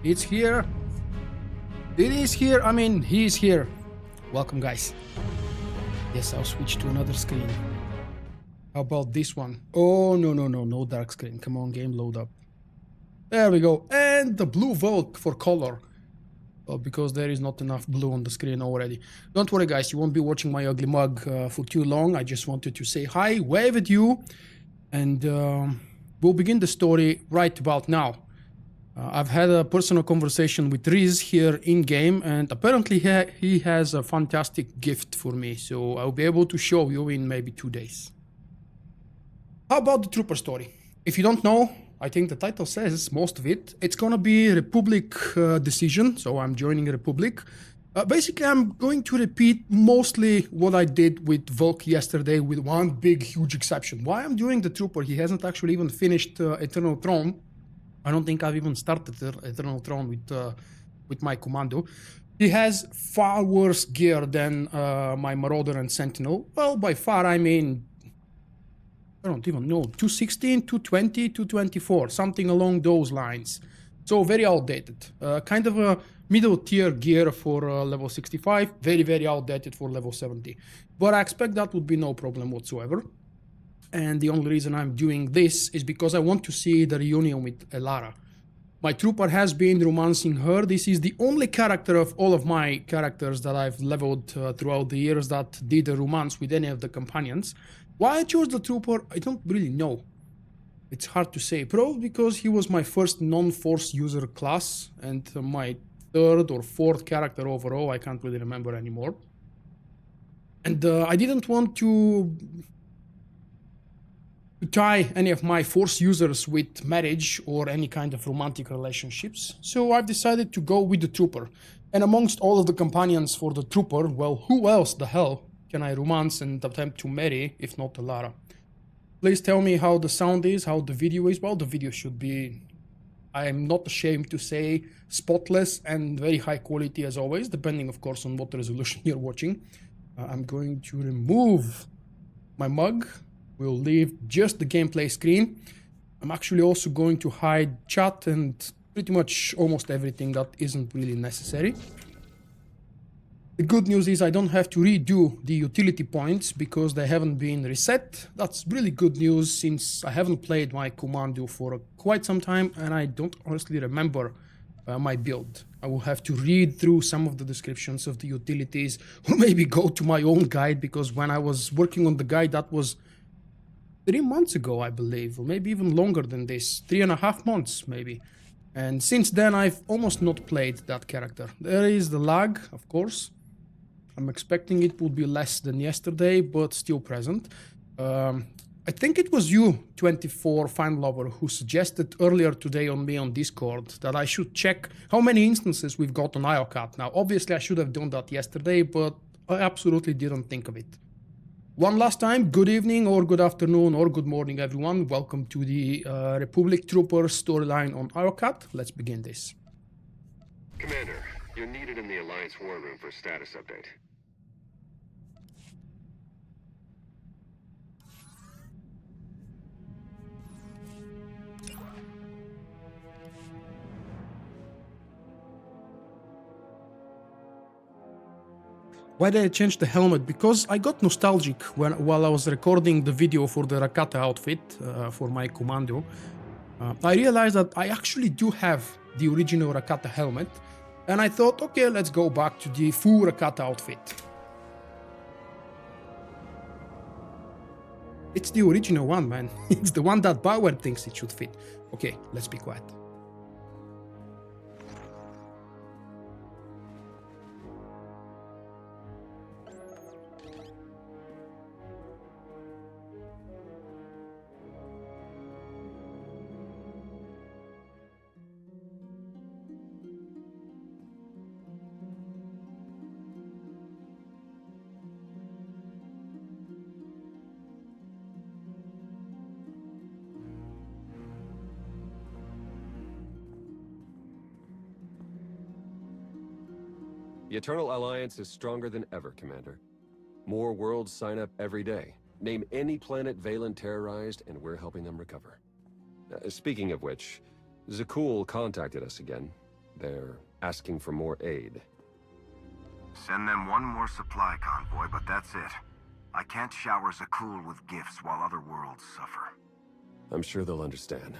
It's here. It is here. I mean, he's here. Welcome, guys. Yes, I'll switch to another screen. How about this one? Oh, no dark screen. Come on, game, load up. There we go. And the blue Vulkk for color. Because there is not enough blue on the screen already. Don't worry, guys. You won't be watching my ugly mug for too long. I just wanted to say hi, wave at you. And we'll begin the story right about now. I've had a personal conversation with Riz here in-game, and apparently he has a fantastic gift for me, so I'll be able to show you in maybe 2 days. How about the trooper story? If you don't know, I think the title says most of it. It's gonna be a Republic decision, so I'm joining a Republic. Basically, I'm going to repeat mostly what I did with Vulkk yesterday, with one big, huge exception. Why I'm doing the trooper? He hasn't actually even finished Eternal Throne. I don't think I've even started Eternal Throne with my commando. He has far worse gear than my Marauder and Sentinel. Well, by far, I mean, I don't even know, 216, 220, 224, something along those lines. So very outdated. Kind of a middle tier gear for level 65, very, very outdated for level 70. But I expect that would be no problem whatsoever. And the only reason I'm doing this is because I want to see the reunion with Elara. My trooper has been romancing her. This is the only character of all of my characters that I've leveled throughout the years that did a romance with any of the companions. Why I chose the trooper, I don't really know. It's hard to say. Probably because he was my first non-force user class and my third or fourth character overall. I can't really remember anymore. And I didn't want to tie any of my force users with marriage or any kind of romantic relationships. So I've decided to go with the trooper. And amongst all of the companions for the trooper, well, who else the hell can I romance and attempt to marry if not Elara? Please tell me how the sound is, how the video is. Well, the video should be, I am not ashamed to say, spotless and very high quality as always, depending of course on what resolution you're watching. I'm going to remove my mug. We'll leave just the gameplay screen. I'm actually also going to hide chat and pretty much almost everything that isn't really necessary. The good news is I don't have to redo the utility points because they haven't been reset. That's really good news since I haven't played my commando for quite some time and I don't honestly remember my build. I will have to read through some of the descriptions of the utilities or maybe go to my own guide because when I was working on the guide that was 3 months ago, I believe, or maybe even longer than this, 3.5 months maybe. And since then, I've almost not played that character. There is the lag, of course. I'm expecting it would be less than yesterday, but still present. I think it was you, 24 Fan Lover, who suggested earlier today on me on Discord that I should check how many instances we've got on Iokath. Now, obviously, I should have done that yesterday, but I absolutely didn't think of it. One last time, good evening or good afternoon or good morning, everyone. Welcome to the Republic Trooper storyline on Iokath. Let's begin this. Commander, you're needed in the Alliance War Room for status update. Why did I change the helmet? Because I got nostalgic while I was recording the video for the Rakata outfit for my commando. I realized that I actually do have the original Rakata helmet, and I thought, okay, let's go back to the full Rakata outfit. It's the original one, man. It's the one that Bauer thinks it should fit. Okay, let's be quiet. The Eternal Alliance is stronger than ever, Commander. More worlds sign up every day. Name any planet Valen terrorized, and we're helping them recover. Speaking of which, Zakul contacted us again. They're asking for more aid. Send them one more supply convoy, but that's it. I can't shower Zakul with gifts while other worlds suffer. I'm sure they'll understand.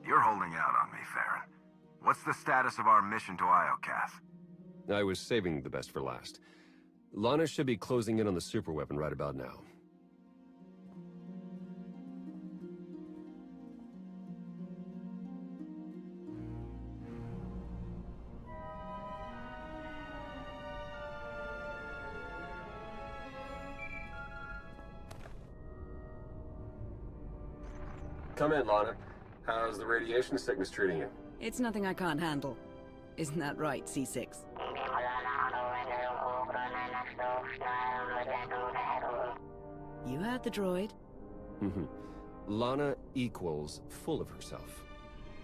You're holding out on me, Farron. What's the status of our mission to Iokath? I was saving the best for last. Lana should be closing in on the superweapon right about now. Come in, Lana. How's the radiation sickness treating you? It's nothing I can't handle. Isn't that right, C6? You heard the droid. Lana equals full of herself.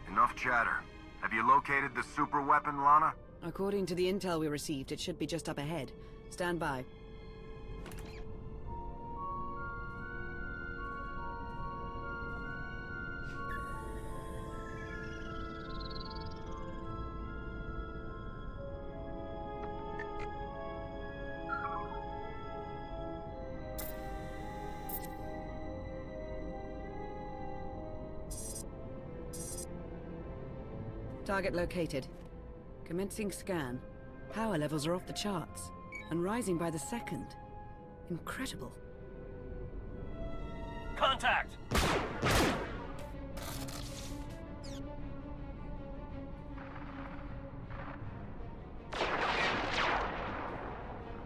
Enough chatter. Have you located the super weapon, Lana? According to the intel we received, it should be just up ahead. Stand by. Target located. Commencing scan. Power levels are off the charts, and rising by the second. Incredible. Contact!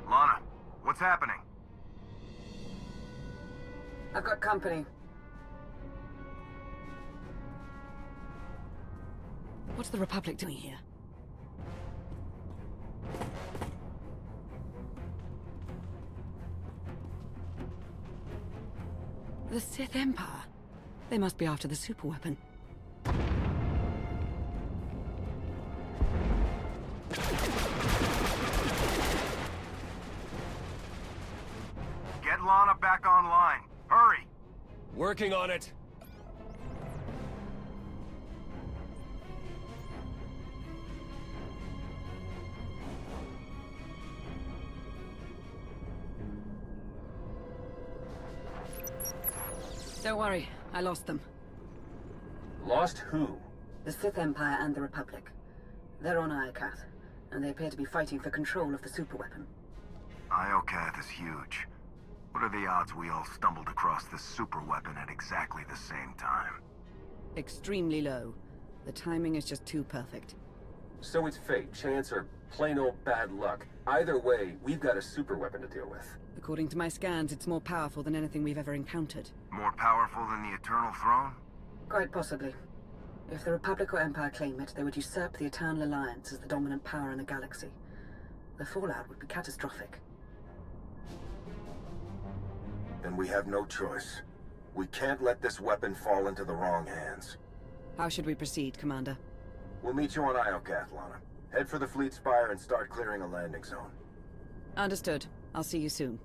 Lana, what's happening? I've got company. What's the Republic doing here? The Sith Empire. They must be after the superweapon. Get Lana back online. Hurry! Working on it! Don't worry, I lost them. Lost who? The Sith Empire and the Republic. They're on Iokath, and they appear to be fighting for control of the superweapon. Iokath is huge. What are the odds we all stumbled across this super weapon at exactly the same time? Extremely low. The timing is just too perfect. So it's fate, chance, or plain old bad luck. Either way, we've got a superweapon to deal with. According to my scans, it's more powerful than anything we've ever encountered. More powerful than the Eternal Throne? Quite possibly. If the Republic or Empire claim it, they would usurp the Eternal Alliance as the dominant power in the galaxy. The fallout would be catastrophic. Then we have no choice. We can't let this weapon fall into the wrong hands. How should we proceed, Commander? We'll meet you on Iokath, Lana. Head for the fleet spire and start clearing a landing zone. Understood. I'll see you soon.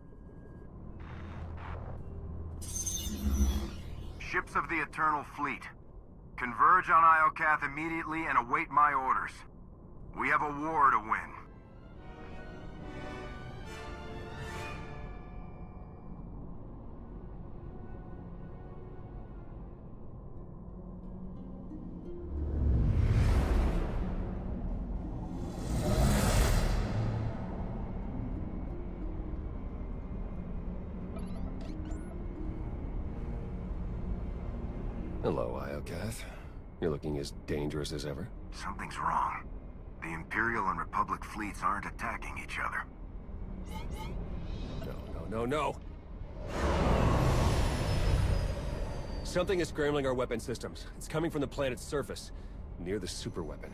Ships of the Eternal Fleet. Converge on Iokath immediately and await my orders. We have a war to win. Hello, Iokath. You're looking as dangerous as ever. Something's wrong. The Imperial and Republic fleets aren't attacking each other. No. Something is scrambling our weapon systems. It's coming from the planet's surface, near the superweapon.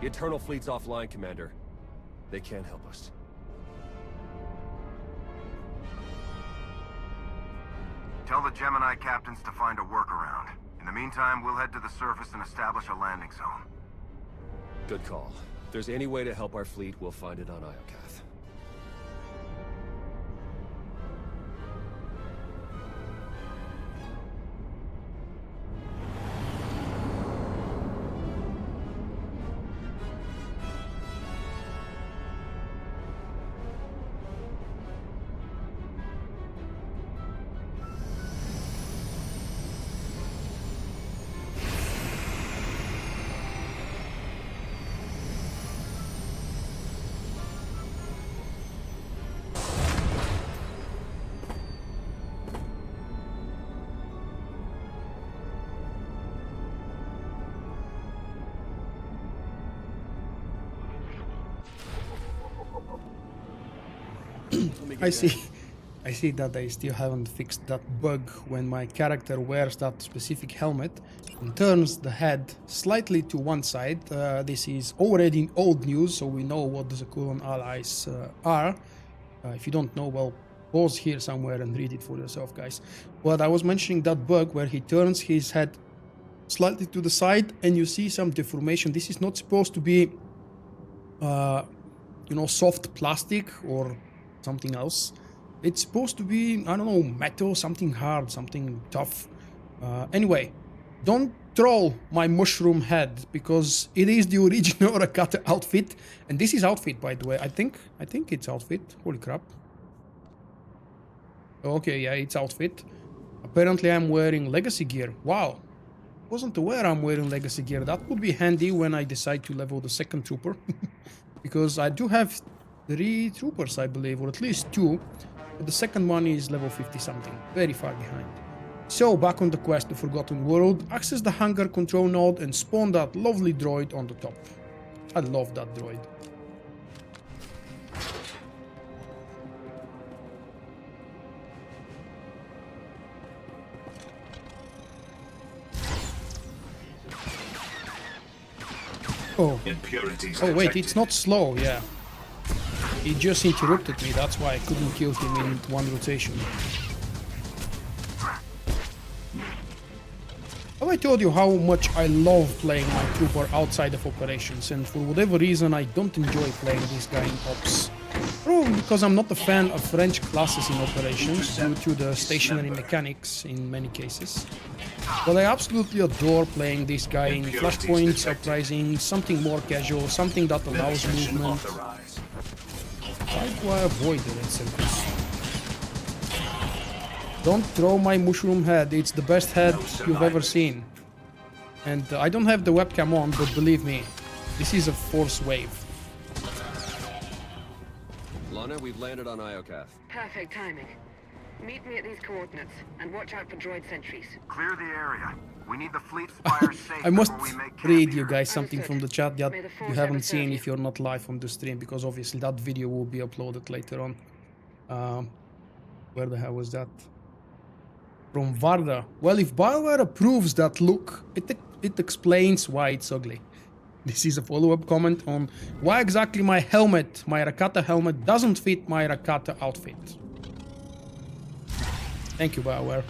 The Eternal Fleet's offline, Commander. They can't help us. Tell the Gemini captains to find a workaround. In the meantime, we'll head to the surface and establish a landing zone. Good call. If there's any way to help our fleet, we'll find it on Iokath. I see. I see that they still haven't fixed that bug when my character wears that specific helmet and turns the head slightly to one side. This is already old news, so we know what the Zakulan allies are. If you don't know, well, pause here somewhere and read it for yourself, guys. But I was mentioning that bug where he turns his head slightly to the side and you see some deformation. This is not supposed to be, you know, soft plastic or something else. It's supposed to be, I don't know, metal, something hard, something tough. Anyway, don't troll my mushroom head because it is the original Iokath outfit. And this is outfit, by the way. I think it's outfit. Holy crap. Okay, yeah, it's outfit. Apparently I'm wearing legacy gear. Wow. Wasn't aware I'm wearing legacy gear. That would be handy when I decide to level the second trooper. Because I do have 3 troopers, I believe, or at least 2. But the second one is level 50 something, very far behind. So back on the quest to Forgotten World, access the hangar control node and spawn that lovely droid on the top. I love that droid. Oh. Oh wait, it's not slow, yeah. He just interrupted me, that's why I couldn't kill him in one rotation. Have I told you how much I love playing my trooper outside of operations, and for whatever reason I don't enjoy playing this guy in ops. Probably because I'm not a fan of French classes in operations due to the stationary mechanics in many cases. But I absolutely adore playing this guy in Flashpoints, Uprising, something more casual, something that allows movement. Why do I avoid the red circles? Don't throw my mushroom head, it's the best head you've ever seen. And I don't have the webcam on, but believe me, this is a force wave. Lana, we've landed on Iokath. Perfect timing. Meet me at these coordinates and watch out for droid sentries. Clear the area. We need the fleet spires safe I must before we make camp read you here. guys something from the chat that May the force you haven't ever serve seen you. if you're not live on the stream, because obviously that video will be uploaded later on. Where the hell was that? From Varda. Well, if BioWare approves that look, it explains why it's ugly. This is a follow-up comment on why exactly my helmet, my Iokath helmet, doesn't fit my Iokath outfit. Thank you, BioWare,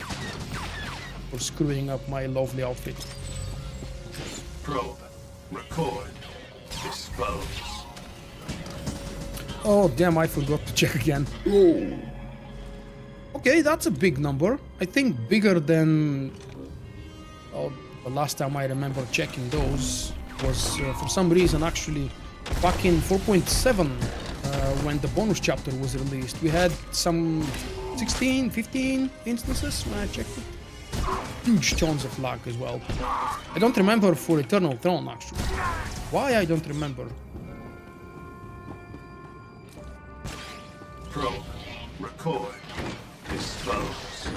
for screwing up my lovely outfit. Probe, record, dispose. Oh, damn, I forgot to check again. Oh. Okay, that's a big number. I think bigger than... Oh, the last time I remember checking those was, for some reason, actually, back in 4.7, when the bonus chapter was released. We had some 16, 15 instances when I checked it. Huge tons of lag as well. I don't remember for Eternal Throne, actually. Why I don't remember? Probe, record, dispose.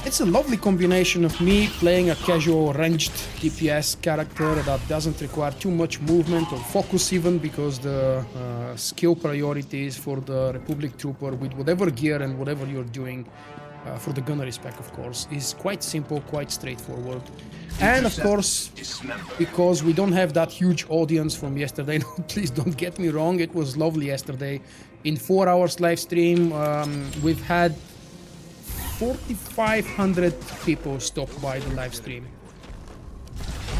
It's a lovely combination of me playing a casual ranged DPS character that doesn't require too much movement or focus even, because the skill priorities for the Republic Trooper with whatever gear and whatever you're doing, for the gunnery spec of course, is quite simple, quite straightforward. And of course, because we don't have that huge audience from yesterday, please don't get me wrong, it was lovely yesterday. In 4 hours live stream, we've had 4,500 people stop by the live stream,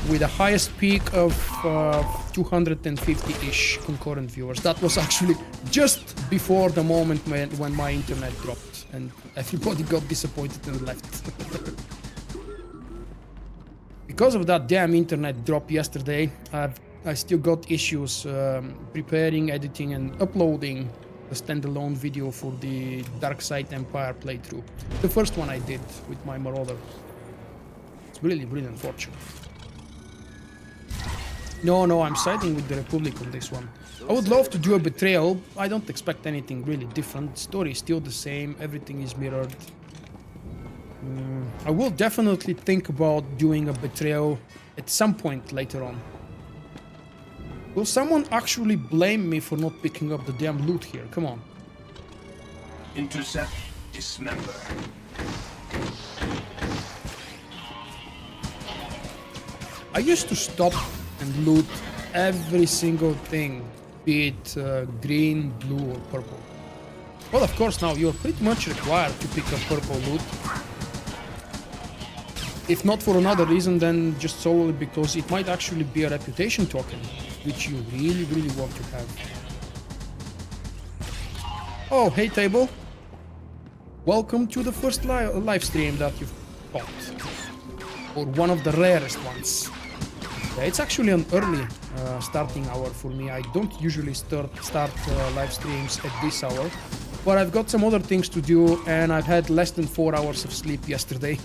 with a highest peak of 250-ish concurrent viewers. That was actually just before the moment when my internet dropped and everybody got disappointed and left. Because of that damn internet drop yesterday, I still got issues preparing, editing and uploading a standalone video for the Darkside Empire playthrough. The first one I did with my Marauder. It's really, really unfortunate. No, I'm siding with the Republic on this one. I would love to do a betrayal. I don't expect anything really different. Story is still the same, everything is mirrored. I will definitely think about doing a betrayal at some point later on. Will someone actually blame me for not picking up the damn loot here? Come on. Intercept. Dismember. I used to stop and loot every single thing, be it green, blue, or purple. Well, of course, now you're pretty much required to pick up purple loot. If not for another reason, then just solely because it might actually be a reputation token, which you really, really want to have. Oh, hey, table. Welcome to the first live stream that you've bought. Or one of the rarest ones. Yeah, it's actually an early starting hour for me. I don't usually start live streams at this hour. But I've got some other things to do, and I've had less than 4 hours of sleep yesterday.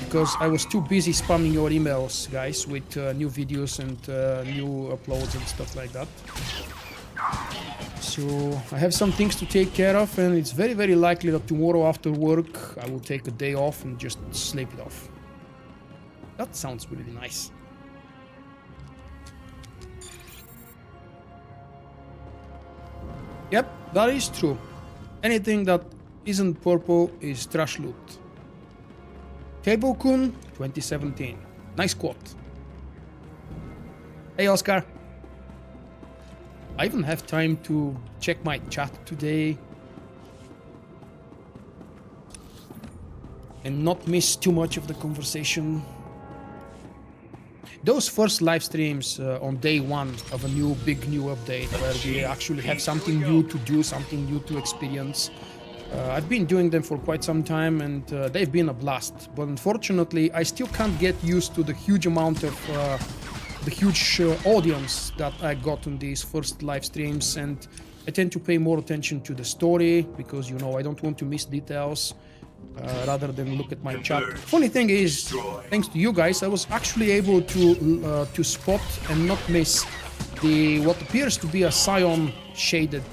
Because I was too busy spamming your emails, guys, with new videos and new uploads and stuff like that. So I have some things to take care of, and it's very, very likely that tomorrow after work I will take a day off and just sleep it off. That sounds really nice. Yep, that is true. Anything that isn't purple is trash loot. Cable-kun 2017. Nice quote. Hey Oscar. I even have time to check my chat today and not miss too much of the conversation. Those first live streams on day one of a big new update where we actually have something new to do, something new to experience. I've been doing them for quite some time, and they've been a blast. But unfortunately, I still can't get used to the huge amount of the huge audience that I got on these first live streams, and I tend to pay more attention to the story because, you know, I don't want to miss details rather than look at my chat. Funny thing is, thanks to you guys, I was actually able to spot and not miss what appears to be a Scion shaded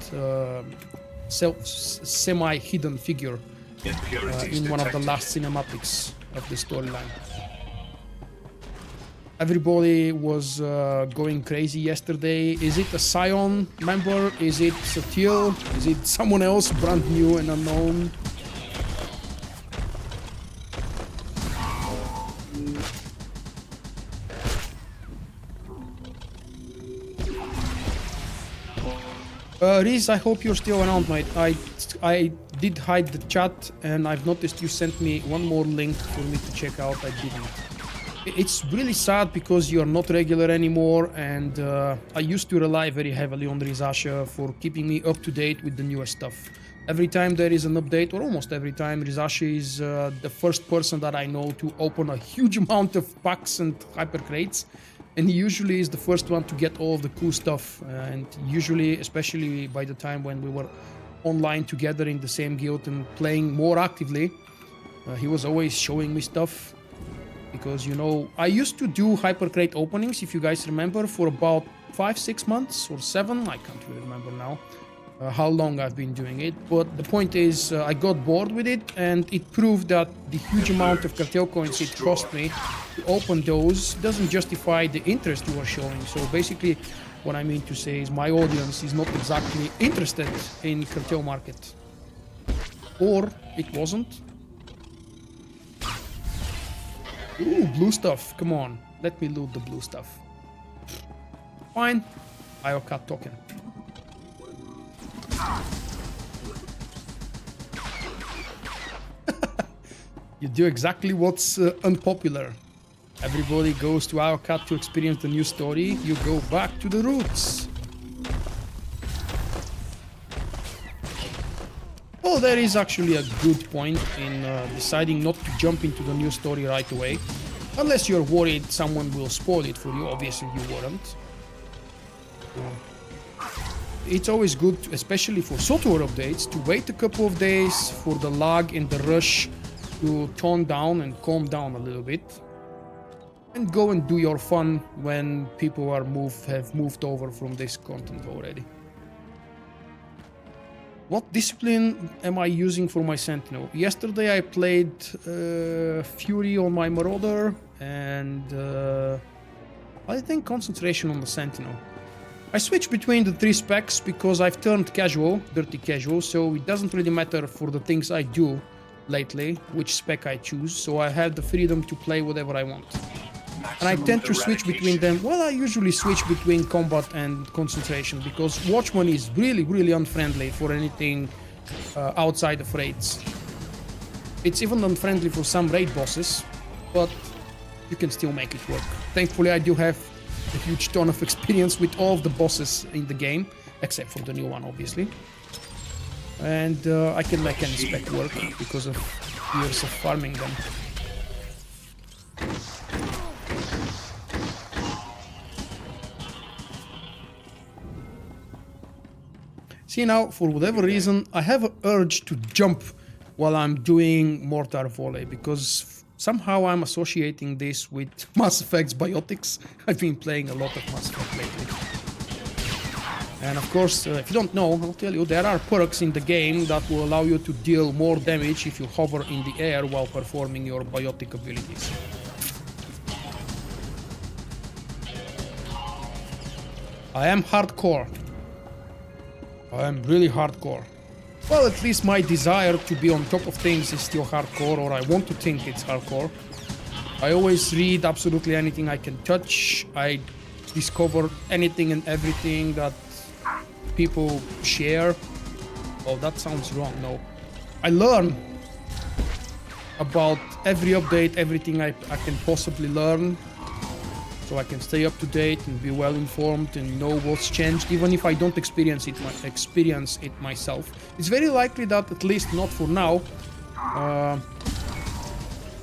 semi-hidden figure in one of the last cinematics of the storyline. Everybody was going crazy yesterday. Is it a Scion member? Is it Satil? Is it someone else brand new and unknown? Reese, I hope you're still around, mate. I did hide the chat, and I've noticed you sent me one more link for me to check out. I didn't. It's really sad because you're not regular anymore, and I used to rely very heavily on Rizasha for keeping me up to date with the newest stuff. Every time there is an update, or almost every time, Rizasha is the first person that I know to open a huge amount of packs and hyper crates. And he usually is the first one to get all of the cool stuff, and usually, especially by the time when we were online together in the same guild and playing more actively, he was always showing me stuff. Because, you know, I used to do hypercrate openings, if you guys remember, for about 5-6 months or 7, I can't really remember now how long I've been doing it. But the point is, I got bored with it, and it proved that the huge amount of cartel coins it cost me to open those doesn't justify the interest you are showing. So basically, what I mean to say is my audience is not exactly interested in cartel market. Or it wasn't. Ooh, blue stuff. Come on. Let me loot the blue stuff. Fine. Iokath token. You do exactly what's unpopular. Everybody goes to Iokath to experience the new story. You go back to the roots. Well, there is actually a good point in deciding not to jump into the new story right away. Unless you're worried someone will spoil it for you. Obviously you weren't. It's always good, especially for SWTOR updates, to wait a couple of days for the lag and the rush to tone down and calm down a little bit. And go and do your fun when people have moved over from this content already. What discipline am I using for my Sentinel? Yesterday I played Fury on my Marauder and I think concentration on the Sentinel. I switch between the 3 specs because I've turned casual, dirty casual, so it doesn't really matter for the things I do lately which spec I choose, so I have the freedom to play whatever I want. And I tend to switch between them. Well, I usually switch between combat and concentration because Watchman is really unfriendly for anything outside of raids. It's even unfriendly for some raid bosses, but you can still make it work. Thankfully, I do have a huge ton of experience with all of the bosses in the game, except for the new one, obviously. And I can make any spec work because of years of farming them. See now, for whatever reason, I have an urge to jump while I'm doing Mortar Volley, because somehow I'm associating this with Mass Effect's biotics. I've been playing a lot of Mass Effect lately. And of course, if you don't know, I'll tell you, there are perks in the game that will allow you to deal more damage if you hover in the air while performing your biotic abilities. I am hardcore. I am really hardcore. Well, at least my desire to be on top of things is still hardcore, or I want to think it's hardcore. I always read absolutely anything I can touch. I discover anything and everything that people share. Oh, that sounds wrong. No. I learn about every update, everything I can possibly learn, so I can stay up to date and be well informed and know what's changed, even if I don't experience it myself. It's very likely that, at least not for now, I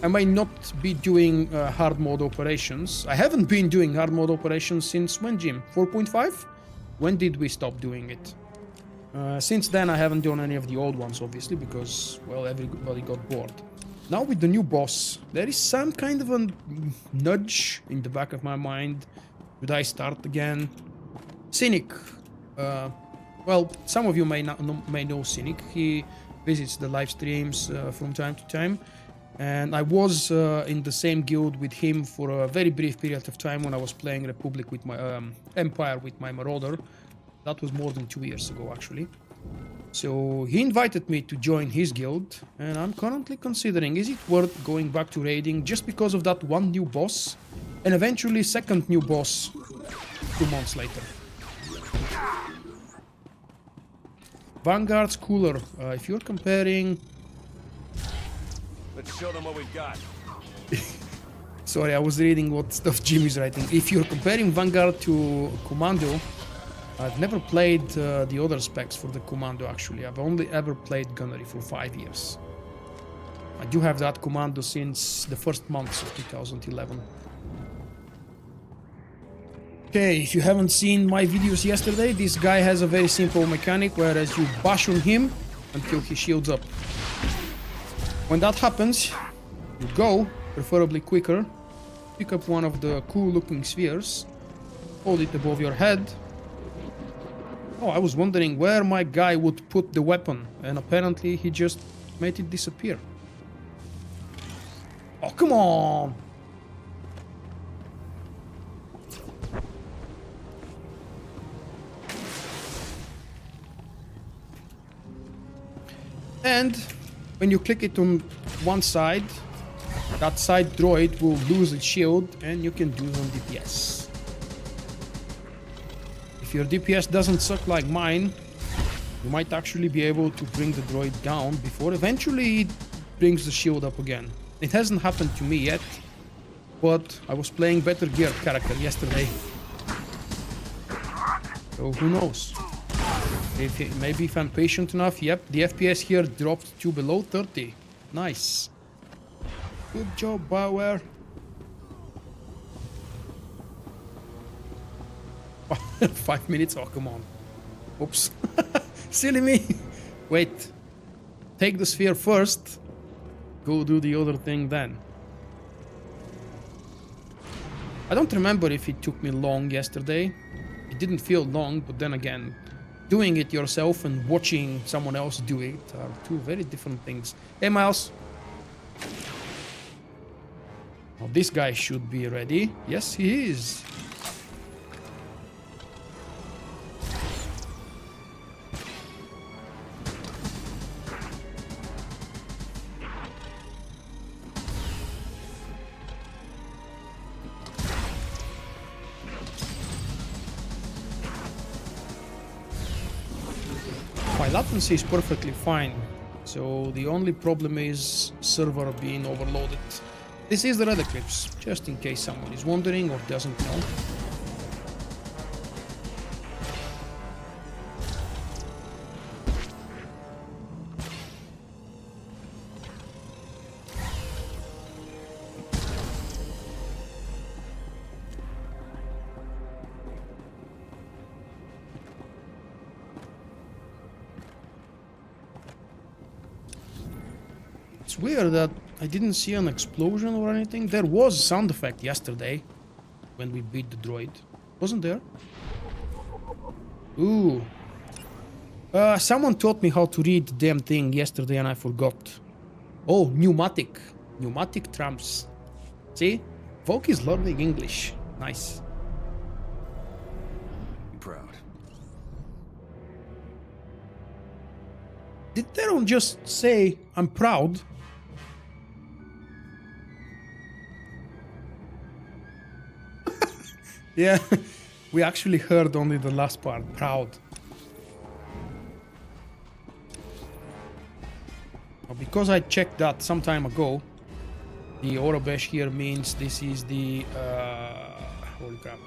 might not be doing hard mode operations. I haven't been doing hard mode operations since when, Jim? 4.5? When did we stop doing it? Since then I haven't done any of the old ones, obviously, because, well, everybody got bored. Now with the new boss, there is some kind of a nudge in the back of my mind. Should I start again? Cynic. Well, some of you may know Cynic. He visits the live streams from time to time. And I was in the same guild with him for a very brief period of time when I was playing Republic with my Empire with my Marauder. That was more than 2 years ago, actually. So he invited me to join his guild, and I'm currently considering, is it worth going back to raiding just because of that one new boss, and eventually second new boss 2 months later. Vanguard's cooler. If you're comparing... Let's show them what we've got. Sorry, I was reading what stuff Jim is writing. If you're comparing Vanguard to Commando, I've never played the other specs for the Commando, actually. I've only ever played Gunnery for 5 years. I do have that Commando since the first months of 2011. Okay, if you haven't seen my videos yesterday, this guy has a very simple mechanic, whereas you bash on him until he shields up. When that happens, you go, preferably quicker, pick up one of the cool looking spheres, hold it above your head. Oh, I was wondering where my guy would put the weapon, and apparently he just made it disappear. Oh, come on! And when you click it on one side, that side droid will lose its shield and you can do some DPS. If your DPS doesn't suck like mine, you might actually be able to bring the droid down before eventually it brings the shield up again. It hasn't happened to me yet, but I was playing better geared character yesterday. So who knows? Maybe if I'm patient enough. Yep, the FPS here dropped to below 30. Nice. Good job, Bauer. 5 minutes? Oh, come on. Oops. Silly me. Wait. Take the sphere first. Go do the other thing then. I don't remember if it took me long yesterday. It didn't feel long, but then again, doing it yourself and watching someone else do it are two very different things. Hey, Miles. Oh, this guy should be ready. Yes, he is. latency is perfectly fine. So the only problem is server being overloaded. This is the Red Eclipse, just in case someone is wondering or doesn't know. It's weird that I didn't see an explosion or anything. There was a sound effect yesterday when we beat the droid. Wasn't there? Ooh. Someone taught me how to read the damn thing yesterday and I forgot. Oh, pneumatic. Pneumatic tramps. See? Vulkk is learning English. Nice. I'm proud. Did Theron just say, I'm proud? Yeah, we actually heard only the last part. Proud. Well, because I checked that some time ago, the Orabesh here means this is the holy crap,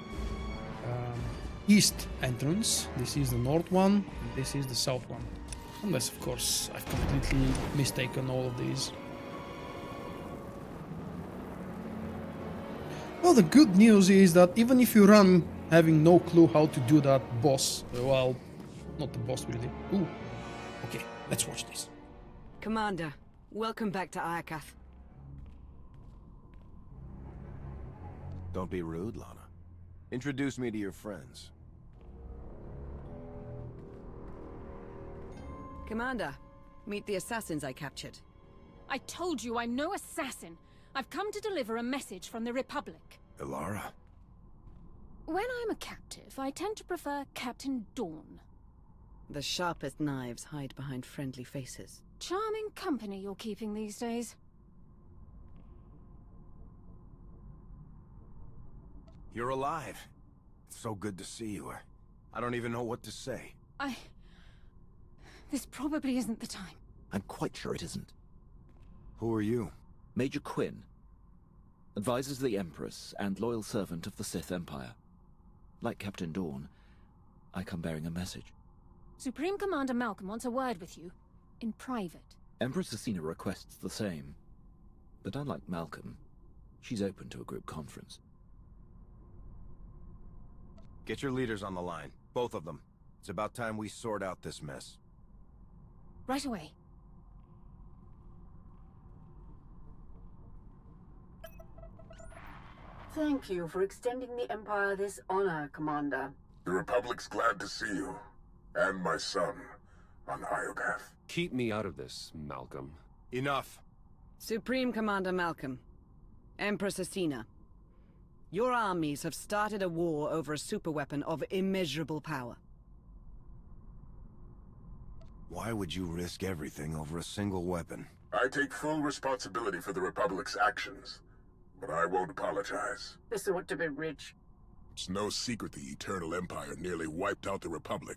east entrance. This is the north one. And this is the south one. Unless, of course, I've completely mistaken all of these. Well, the good news is that even if you run having no clue how to do that boss, well, not the boss really. Ooh, okay, let's watch this. Commander, welcome back to Iokath. Don't be rude, Lana. Introduce me to your friends. Commander, meet the assassins I captured. I told you I'm no assassin. I've come to deliver a message from the Republic. Elara? When I'm a captive, I tend to prefer Captain Dawn. The sharpest knives hide behind friendly faces. Charming company you're keeping these days. You're alive. It's so good to see you. I don't even know what to say. This probably isn't the time. I'm quite sure it isn't. Who are you? Major Quinn. Advisor to the Empress and loyal servant of the Sith Empire. Like Captain Dawn, I come bearing a message. Supreme Commander Malcolm wants a word with you. In private. Empress Asina requests the same. But unlike Malcolm, she's open to a group conference. Get your leaders on the line. Both of them. It's about time we sort out this mess. Right away. Thank you for extending the Empire this honor, Commander. The Republic's glad to see you. And my son, on Iokath. Keep me out of this, Malcolm. Enough. Supreme Commander Malcolm. Empress Asina. Your armies have started a war over a superweapon of immeasurable power. Why would you risk everything over a single weapon? I take full responsibility for the Republic's actions. But I won't apologize. This ought to be rich. It's no secret the Eternal Empire nearly wiped out the Republic.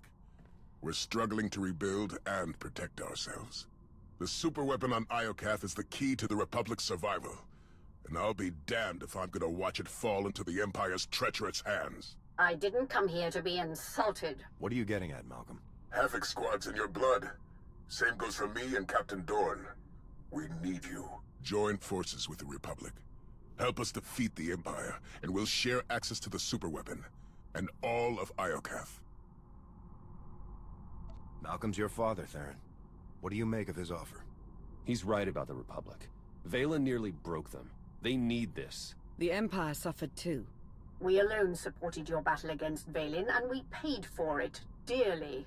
We're struggling to rebuild and protect ourselves. The superweapon on Iokath is the key to the Republic's survival. And I'll be damned if I'm gonna watch it fall into the Empire's treacherous hands. I didn't come here to be insulted. What are you getting at, Malcolm? Havoc squad's in your blood. Same goes for me and Captain Dorn. We need you. Join forces with the Republic. Help us defeat the Empire, and we'll share access to the superweapon, and all of Iokath. Malcolm's your father, Theron. What do you make of his offer? He's right about the Republic. Valen nearly broke them. They need this. The Empire suffered too. We alone supported your battle against Valen, and we paid for it dearly.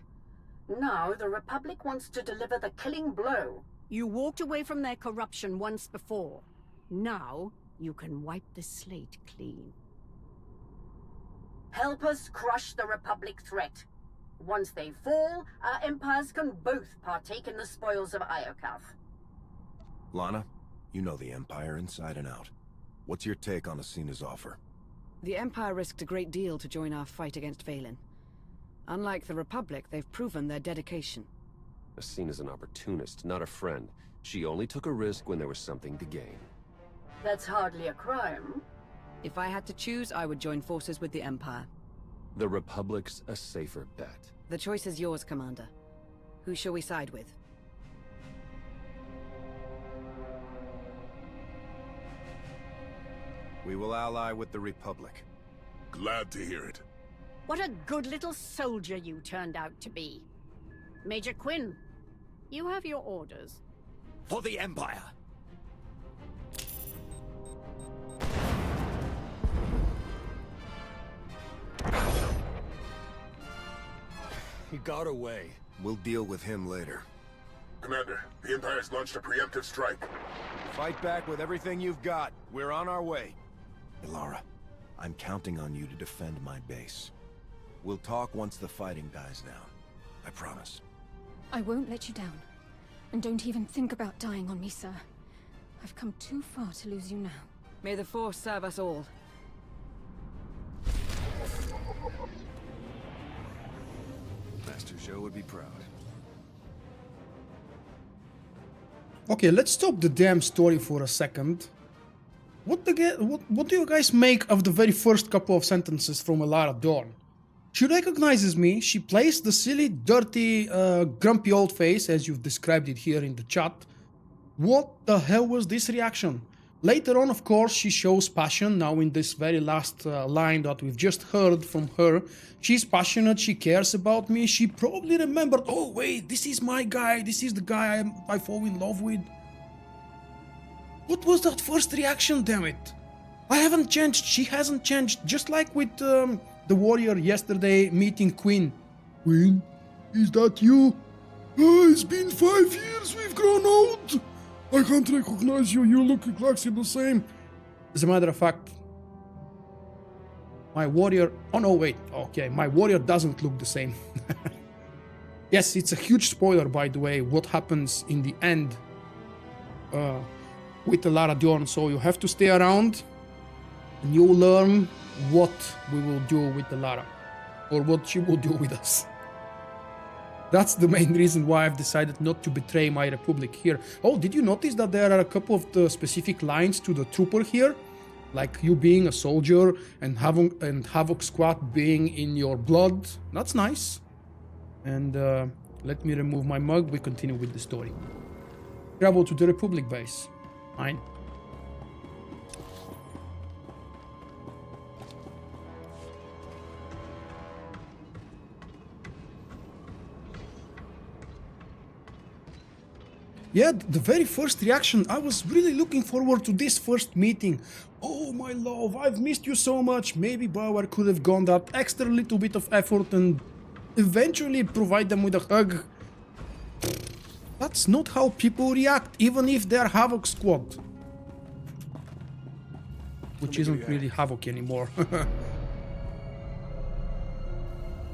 Now the Republic wants to deliver the killing blow. You walked away from their corruption once before. Now, you can wipe the slate clean. Help us crush the Republic threat. Once they fall, our empires can both partake in the spoils of Iokath. Lana, you know the Empire inside and out. What's your take on Asina's offer? The Empire risked a great deal to join our fight against Valen. Unlike the Republic, they've proven their dedication. Seen as an opportunist, not a friend. She only took a risk when there was something to gain. That's hardly a crime. If I had to choose, I would join forces with the Empire. The Republic's a safer bet. The choice is yours, Commander. Who shall we side with? We will ally with the Republic. Glad to hear it. What a good little soldier you turned out to be. Major Quinn, you have your orders. For the Empire! He got away. We'll deal with him later. Commander, the Empire's launched a preemptive strike. Fight back with everything you've got. We're on our way. Elara, I'm counting on you to defend my base. We'll talk once the fighting dies down. I promise. I won't let you down. And don't even think about dying on me, sir. I've come too far to lose you now. May the Force serve us all. Master Zhou would be proud. Okay, let's stop the damn story for a second. What do you guys make of the very first couple of sentences from Elara Dawn? She recognizes me, she plays the silly, dirty, grumpy old face as you've described it here in the chat. What the hell was this reaction? Later on, of course, she shows passion. Now in this very last line that we've just heard from her, she's passionate, she cares about me, she probably remembered, oh wait, this is my guy, this is the guy I fall in love with. What was that first reaction, damn it? I haven't changed, she hasn't changed, just like with the warrior yesterday meeting Queen. Queen, is that you? Oh, it's been 5 years, we've grown old. I can't recognize you, you look exactly the same. As a matter of fact, my warrior... Oh no, wait, okay, my warrior doesn't look the same. Yes, it's a huge spoiler, by the way, what happens in the end with Elara Dawn, so you have to stay around and you'll learn what we will do with Elara, or what she will do with us. That's the main reason why I've decided not to betray my Republic here. Oh, did you notice that there are a couple of the specific lines to the trooper here? Like you being a soldier and Havoc Squad being in your blood. That's nice. And let me remove my mug, we continue with the story. Travel to the Republic base. Fine. Yeah, the very first reaction, I was really looking forward to this first meeting. Oh my love, I've missed you so much. Maybe Bauer could have gone that extra little bit of effort and eventually provide them with a hug. That's not how people react, even if they're Havoc Squad. Which isn't really Havoc anymore.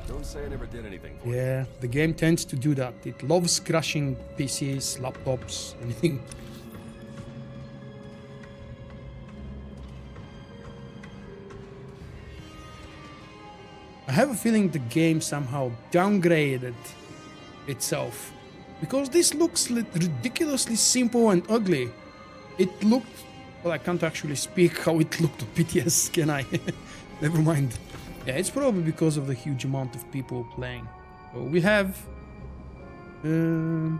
Don't say I never did anything for you. Yeah, the game tends to do that. It loves crashing PCs, laptops, anything. I have a feeling the game somehow downgraded itself. Because this looks ridiculously simple and ugly. It looked... Well, I can't actually speak how it looked on PTS, can I? Never mind. Yeah, it's probably because of the huge amount of people playing. So we have... well,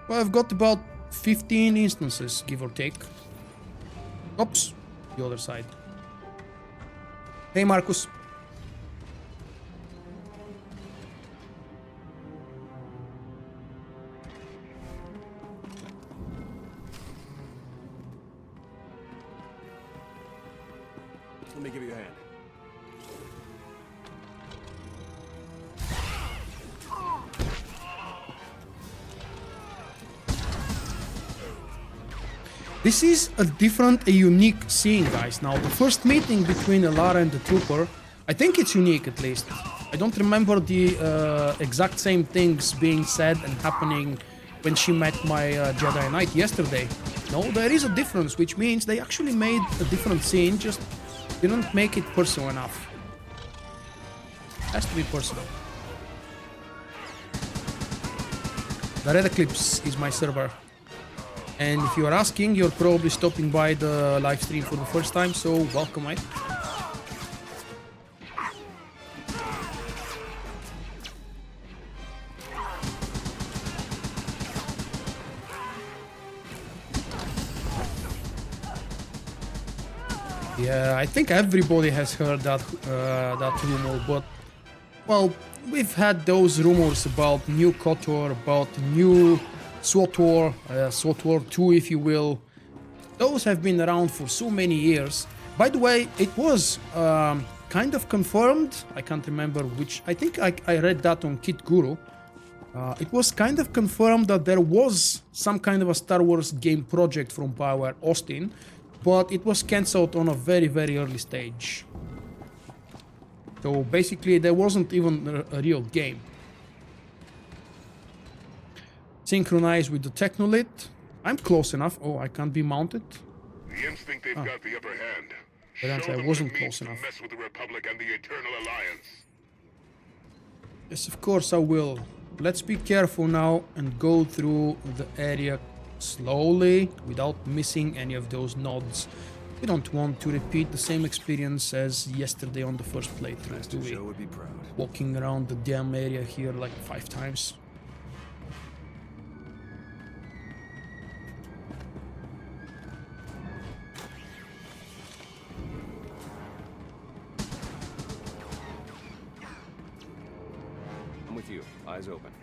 I've got about 15 instances, give or take. Oops, the other side. Hey, Marcus. Let me give you a hand. This is a unique scene, guys. Now, the first meeting between Elara and the trooper, I think it's unique at least. I don't remember the exact same things being said and happening when she met my Jedi Knight yesterday. No, there is a difference, which means they actually made a different scene, just didn't make it personal enough. Has to be personal. The Red Eclipse is my server. And if you are asking, you're probably stopping by the live stream for the first time, so welcome, mate. Yeah, I think everybody has heard that that rumor, but well, we've had those rumors about new KOTOR, about new SWTOR, SWTOR 2, if you will. Those have been around for so many years. By the way, it was kind of confirmed. I can't remember which. I think I read that on Kit Guru. It was kind of confirmed that there was some kind of a Star Wars game project from BioWare Austin, but it was cancelled on a very, very early stage. So basically, there wasn't even a real game. Synchronize with the Technolit. I'm close enough. Oh, I can't be mounted. The instinct they've got the upper hand. But Show I them wasn't what it means close enough. to mess with the Republic and the Eternal Alliance. Yes, of course I will. Let's be careful now and go through the area slowly without missing any of those nods. We don't want to repeat the same experience as yesterday on the first playthrough, do we? Would be proud. Walking around the damn area here like 5 times. I'm with you. Eyes open.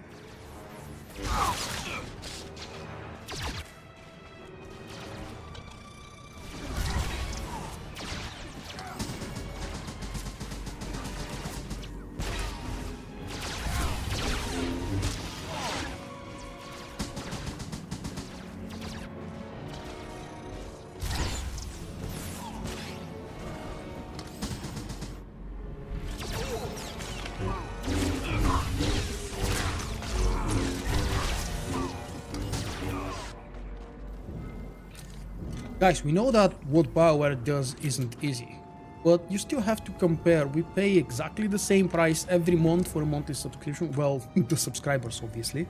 Guys, we know that what BioWare does isn't easy, but you still have to compare. We pay exactly the same price every month for a monthly subscription, well, the subscribers obviously.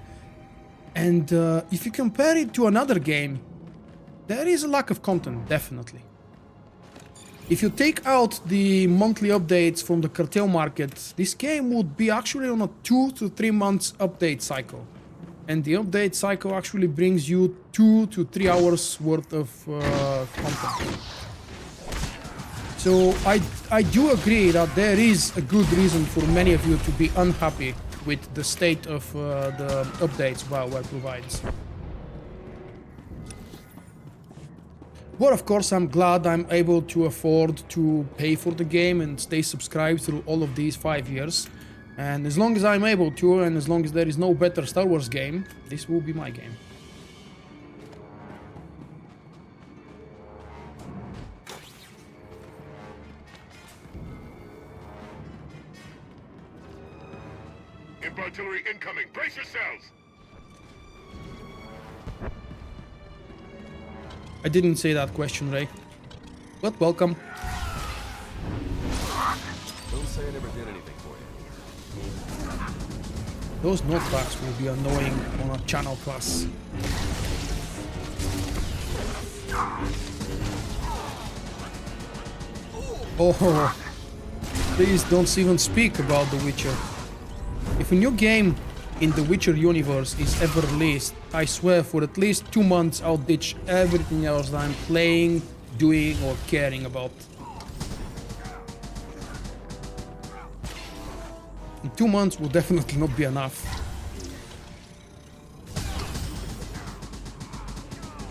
And if you compare it to another game, there is a lack of content, definitely. If you take out the monthly updates from the cartel market, this game would be actually on a 2 to 3 months update cycle. And the update cycle actually brings you 2 to 3 hours worth of content. So I do agree that there is a good reason for many of you to be unhappy with the state of the updates BioWare provides. But of course I'm glad I'm able to afford to pay for the game and stay subscribed through all of these 5 years. And as long as I'm able to, and as long as there is no better Star Wars game, this will be my game. Imp artillery incoming! Brace yourselves! I didn't say that question, Ray. But welcome. Don't say I never did anything for you. Those notebacks will be annoying on a channel class. Oh, please don't even speak about The Witcher. If a new game in the Witcher universe is ever released, I swear for at least 2 months I'll ditch everything else that I'm playing, doing or caring about. And 2 months will definitely not be enough.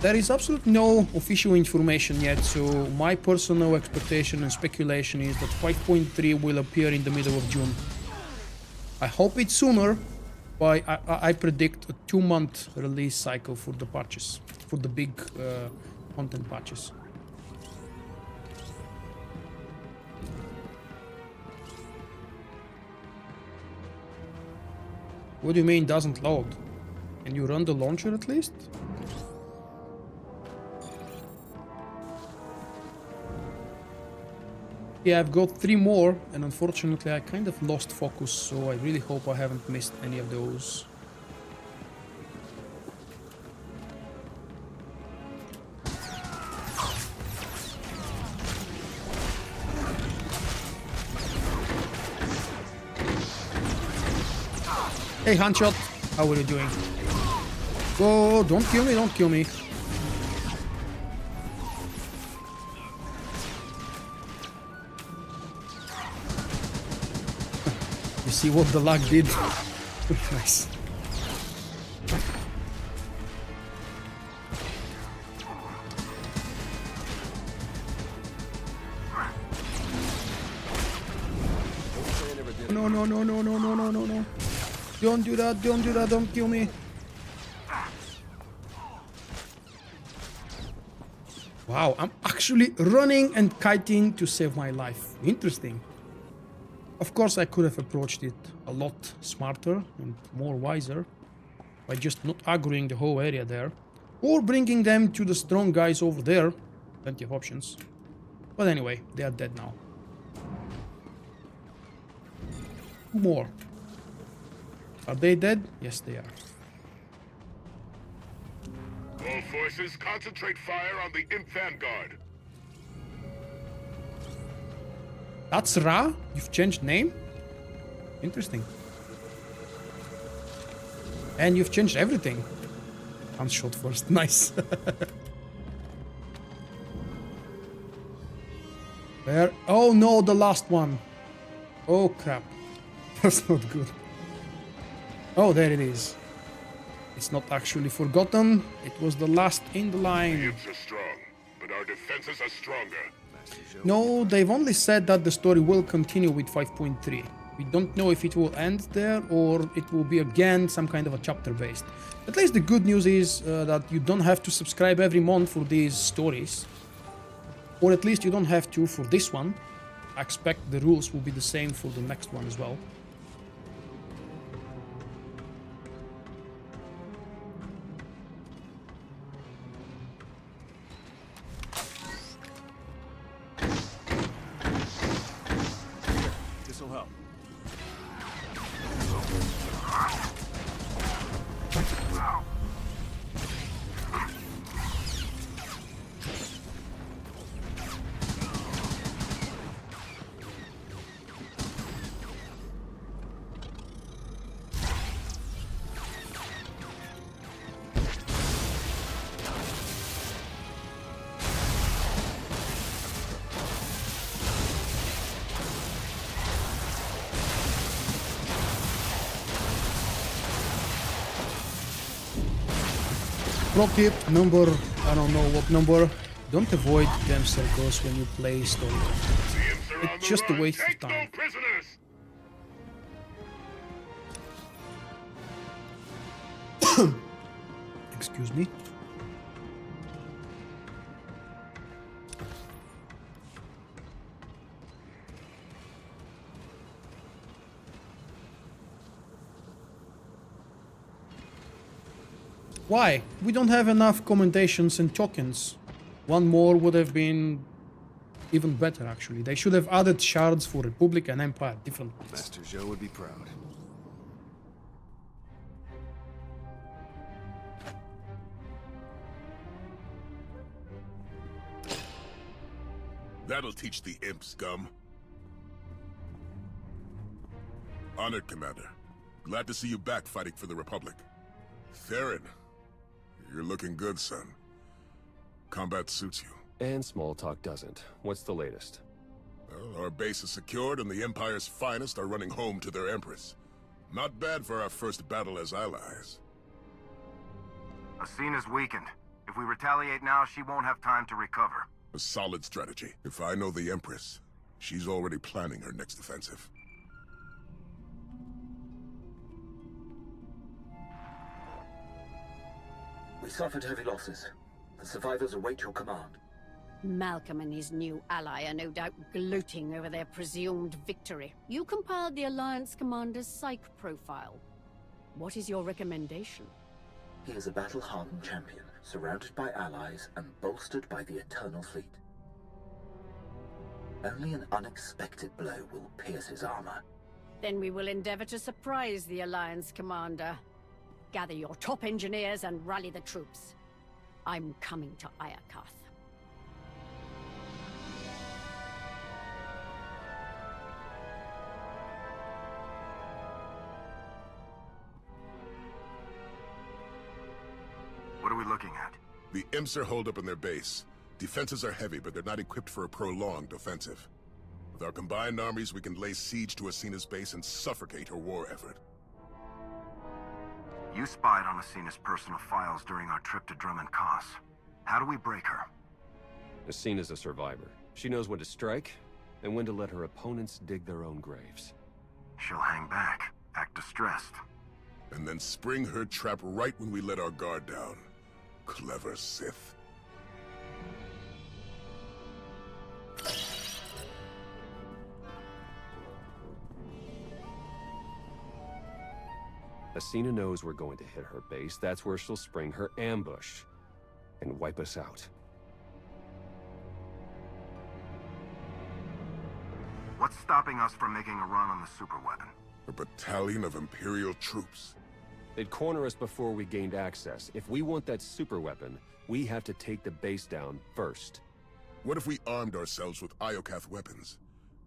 There is absolutely no official information yet, so my personal expectation and speculation is that 5.3 will appear in the middle of June. I hope it's sooner, but I predict a 2-month release cycle for the patches, for the big content patches. What do you mean doesn't load? Can you run the launcher at least? Yeah, I've got 3 more, and unfortunately I kind of lost focus, so I really hope I haven't missed any of those. Hey, Handshot. How are you doing? Oh, don't kill me, don't kill me. You see what the lag did? Nice. No, no, no, no, no, no, no, no, no. Don't do that, don't do that, don't kill me. Wow, I'm actually running and kiting to save my life. Interesting. Of course, I could have approached it a lot smarter and more wiser by just not aggroing the whole area there, or bringing them to the strong guys over there. Plenty of options. But anyway, they are dead now. More. Are they dead? Yes, they are. All forces, concentrate fire on the Imp Vanguard. That's Ra? You've changed name? Interesting. And you've changed everything. I'm shot first. Nice. Where? Oh no, the last one. Oh crap. That's not good. Oh, there it is. It's not actually forgotten. It was the last in the line. The Imps are strong, but our defenses are stronger. No, they've only said that the story will continue with 5.3. We don't know if it will end there or it will be again some kind of a chapter based. At least the good news is that you don't have to subscribe every month for these stories. Or at least you don't have to for this one. I expect the rules will be the same for the next one as well. This'll help. Pro tip number, I don't know what number, don't avoid them circles when you play story. It's just a waste of time. Excuse me. Why? We don't have enough commendations and tokens. One more would have been even better, actually. They should have added shards for Republic and Empire, different ones. Master Zhou would be proud. That'll teach the imp scum. Honored, Commander. Glad to see you back fighting for the Republic. Theron, you're looking good, son. Combat suits you. And small talk doesn't. What's the latest? Well, our base is secured and the Empire's finest are running home to their Empress. Not bad for our first battle as allies. Asina's weakened. If we retaliate now, she won't have time to recover. A solid strategy. If I know the Empress, she's already planning her next offensive. We suffered heavy losses. The survivors await your command. Malcolm and his new ally are no doubt gloating over their presumed victory. You compiled the Alliance commander's psych profile. What is your recommendation? He is a battle-hardened champion, surrounded by allies and bolstered by the Eternal Fleet. Only an unexpected blow will pierce his armor. Then we will endeavor to surprise the Alliance commander. Gather your top engineers and rally the troops. I'm coming to Iokath. looking at? The imps are holed up in their base. Defenses are heavy, but they're not equipped for a prolonged offensive. With our combined armies, we can lay siege to Asina's base and suffocate her war effort. You spied on Asina's personal files during our trip to Drummond Koss. How do we break her? Asina's a survivor. She knows when to strike, and when to let her opponents dig their own graves. She'll hang back, act distressed. And then spring her trap right when we let our guard down. Clever Sith. Asina knows we're going to hit her base. That's where she'll spring her ambush and wipe us out. What's stopping us from making a run on the superweapon? A battalion of Imperial troops. They'd corner us before we gained access. If we want that superweapon, we have to take the base down first. What if we armed ourselves with Iokath weapons?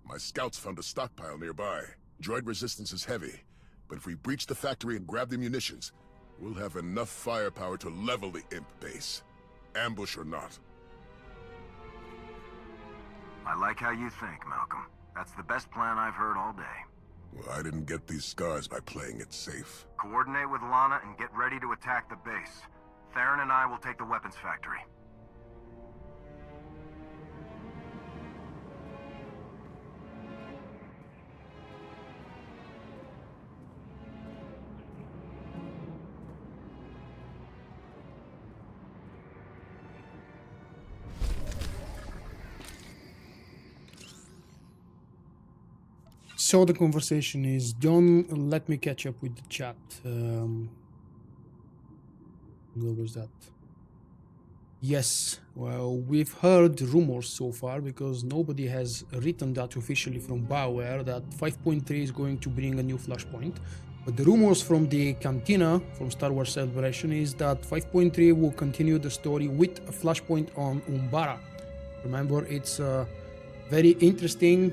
My scouts found a stockpile nearby. Droid resistance is heavy, but if we breach the factory and grab the munitions, we'll have enough firepower to level the imp base. Ambush or not. I like how you think, Malcolm. That's the best plan I've heard all day. Well, I didn't get these scars by playing it safe. Coordinate with Lana and get ready to attack the base. Theron and I will take the weapons factory. So the conversation is, don't let me catch up with the chat. Where was that? Yes, well, we've heard rumors so far because nobody has written that officially from BioWare that 5.3 is going to bring a new Flashpoint. But the rumors from the Cantina, from Star Wars Celebration, is that 5.3 will continue the story with a Flashpoint on Umbara. Remember, it's a very interesting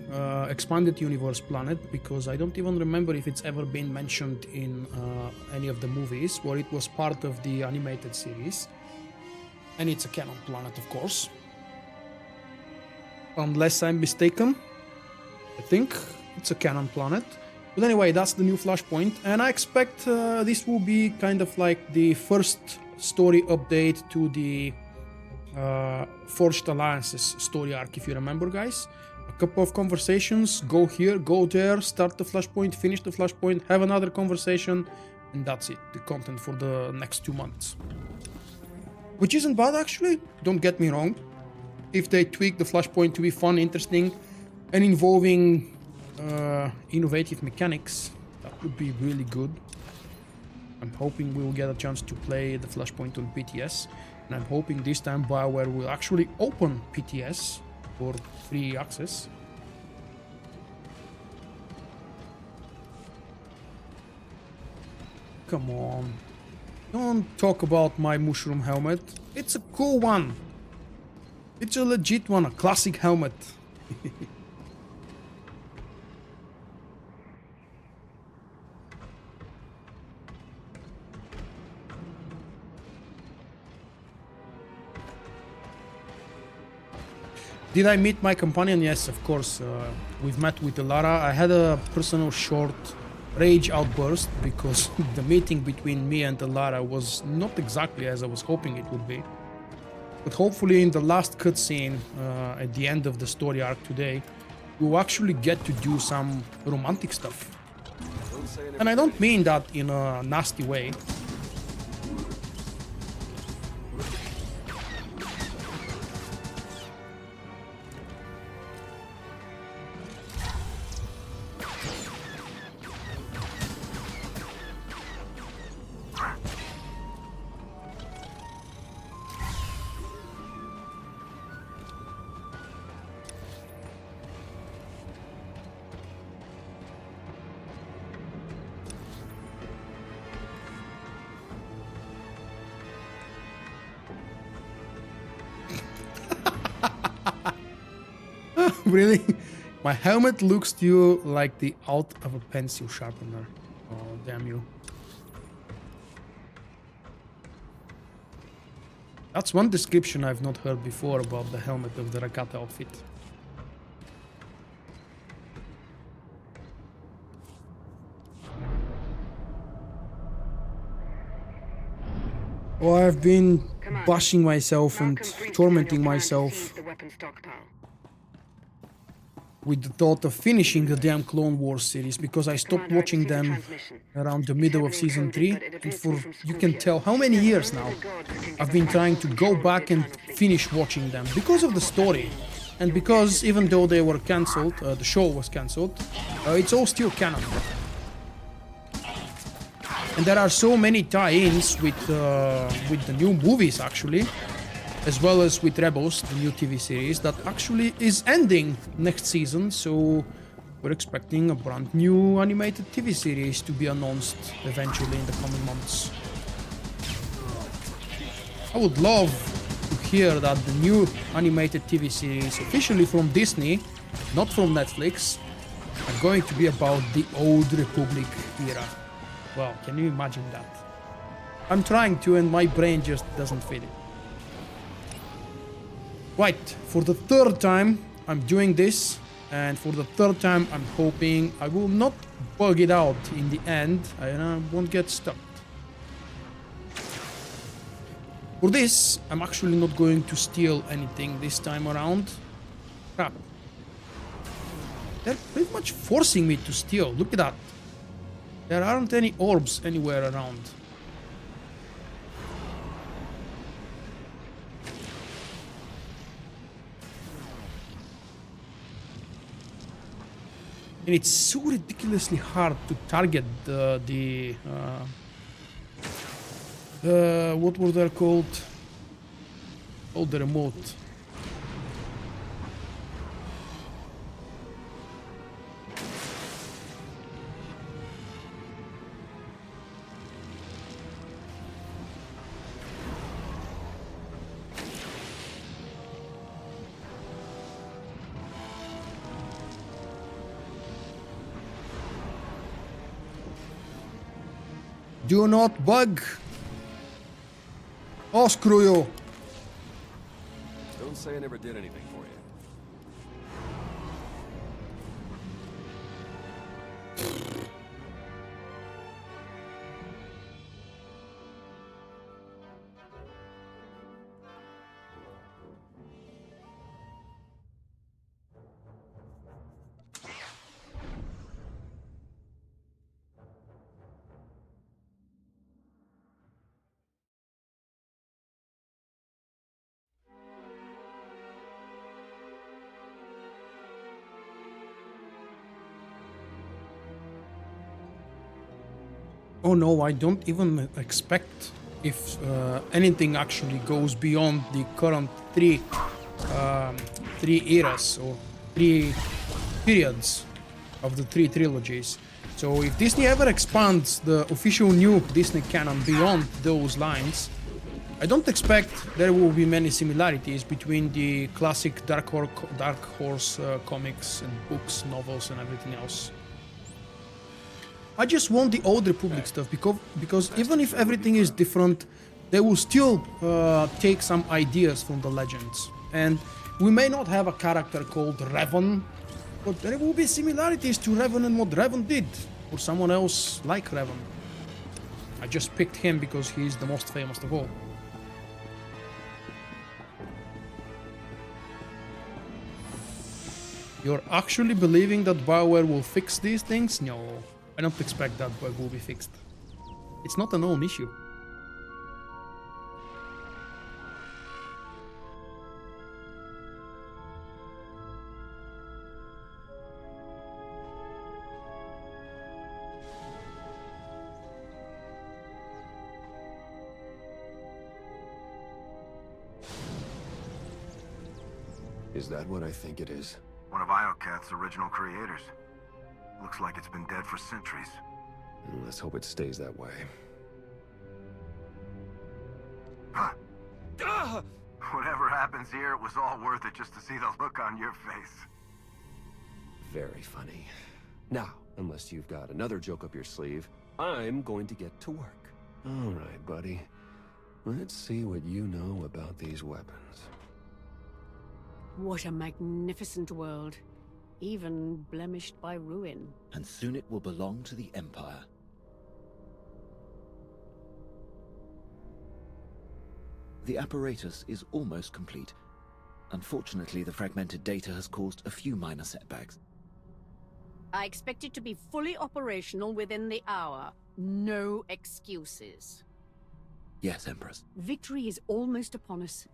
expanded universe planet, because I don't even remember if it's ever been mentioned in any of the movies, or it was part of the animated series. And it's a canon planet, of course. Unless I'm mistaken, I think it's a canon planet. But anyway, that's the new Flashpoint, and I expect this will be kind of like the first story update to the Forged Alliances story arc, if you remember, guys. A couple of conversations, go here, go there, start the Flashpoint, finish the Flashpoint, have another conversation, and that's it, the content for the next 2 months. Which isn't bad, actually, don't get me wrong. If they tweak the Flashpoint to be fun, interesting, and involving innovative mechanics, that would be really good. I'm hoping we will get a chance to play the Flashpoint on PTS, and I'm hoping this time BioWare will actually open PTS for free access. Come on, don't talk about my mushroom helmet. It's a cool one. It's a legit one, a classic helmet. Did I meet my companion? Yes, of course. We've met with Elara. I had a personal short rage outburst because the meeting between me and Elara was not exactly as I was hoping it would be. But hopefully in the last cutscene at the end of the story arc today, we'll actually get to do some romantic stuff. And I don't mean that in a nasty way. Really? My helmet looks to you like the out of a pencil sharpener. Oh, damn you. That's one description I've not heard before about the helmet of the Rakata outfit. Oh, I've been bashing myself and tormenting myself with the thought of finishing the damn Clone Wars series because I stopped watching them around the middle of season 3, and for you can tell how many years now I've been trying to go back and finish watching them because of the story, and because even though they were cancelled, the show was cancelled, it's all still canon. And there are so many tie-ins with the new movies actually, as well as with Rebels, the new TV series that actually is ending next season, so we're expecting a brand new animated TV series to be announced eventually in the coming months. I would love to hear that the new animated TV series, officially from Disney, not from Netflix, are going to be about the old Republic era. Wow, can you imagine that? I'm trying to, and my brain just doesn't fit it. Right, for the third time I'm doing this, and for the third time I'm hoping I will not bug it out in the end and I won't get stuck. For this, I'm actually not going to steal anything this time around. Crap. They're pretty much forcing me to steal, look at that. There aren't any orbs anywhere around. And it's so ridiculously hard to target what were they called? Oh, the remote. Do not bug. Oh, screw you. Don't say I never did anything for you. Oh no, I don't even expect if anything actually goes beyond the current three eras or 3 periods of the 3 trilogies. So if Disney ever expands the official new Disney canon beyond those lines, I don't expect there will be many similarities between the classic Dark Horse comics and books, novels and everything else. I just want the old Republic stuff because even if everything is different, they will still take some ideas from the legends. And we may not have a character called Revan, but there will be similarities to Revan and what Revan did, or someone else like Revan. I just picked him because he's the most famous of all. You're actually believing that BioWare will fix these things? No. I don't expect that bug will be fixed. It's not a known issue. Is that what I think it is? One of Iokath's original creators. Looks like it's been dead for centuries. Let's hope it stays that way. Huh. Whatever happens here, it was all worth it just to see the look on your face. Very funny. Now, unless you've got another joke up your sleeve, I'm going to get to work. All right, buddy. Let's see what you know about these weapons. What a magnificent world. Even blemished by ruin. And soon it will belong to the Empire. The apparatus is almost complete. Unfortunately, the fragmented data has caused a few minor setbacks. I expect it to be fully operational within the hour. No excuses. Yes, Empress. Victory is almost upon us.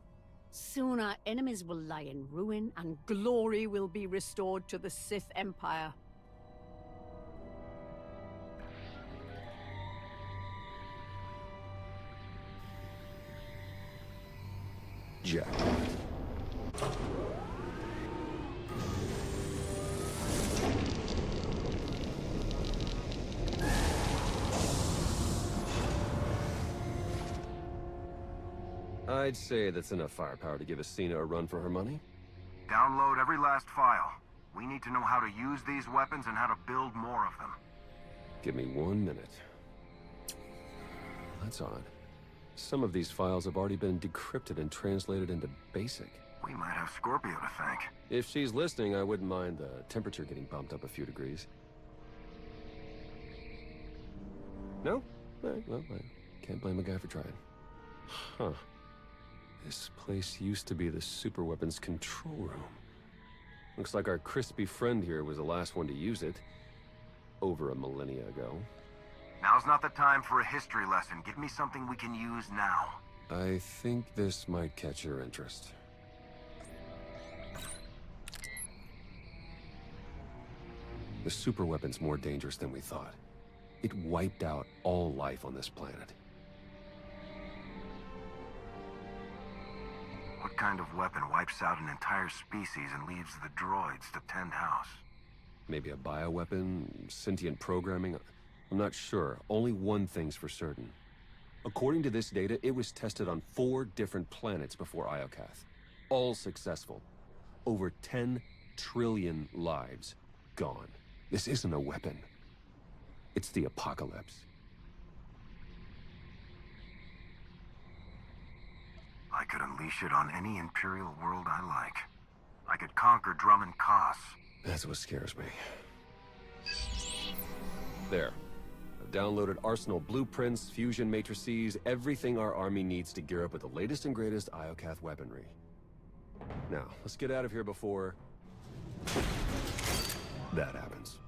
Soon our enemies will lie in ruin, and glory will be restored to the Sith Empire. Jack. I'd say that's enough firepower to give Asina a run for her money. Download every last file. We need to know how to use these weapons and how to build more of them. Give me 1 minute. That's odd. Some of these files have already been decrypted and translated into BASIC. We might have Scorpio to thank. If she's listening, I wouldn't mind the temperature getting bumped up a few degrees. No? Well, I can't blame a guy for trying. Huh. This place used to be the superweapons control room. Looks like our crispy friend here was the last one to use it. Over a millennia ago. Now's not the time for a history lesson. Give me something we can use now. I think this might catch your interest. The superweapon's more dangerous than we thought. It wiped out all life on this planet. What kind of weapon wipes out an entire species and leaves the droids to tend house? Maybe a bioweapon, sentient programming? I'm not sure. Only one thing's for certain. According to this data, it was tested on 4 different planets before Iokath. All successful. Over 10 trillion lives gone. This isn't a weapon. It's the apocalypse. I could unleash it on any Imperial world I like. I could conquer Drummond Koss. That's what scares me. There. I've downloaded Arsenal blueprints, fusion matrices, everything our army needs to gear up with the latest and greatest Iokath weaponry. Now, let's get out of here before that happens.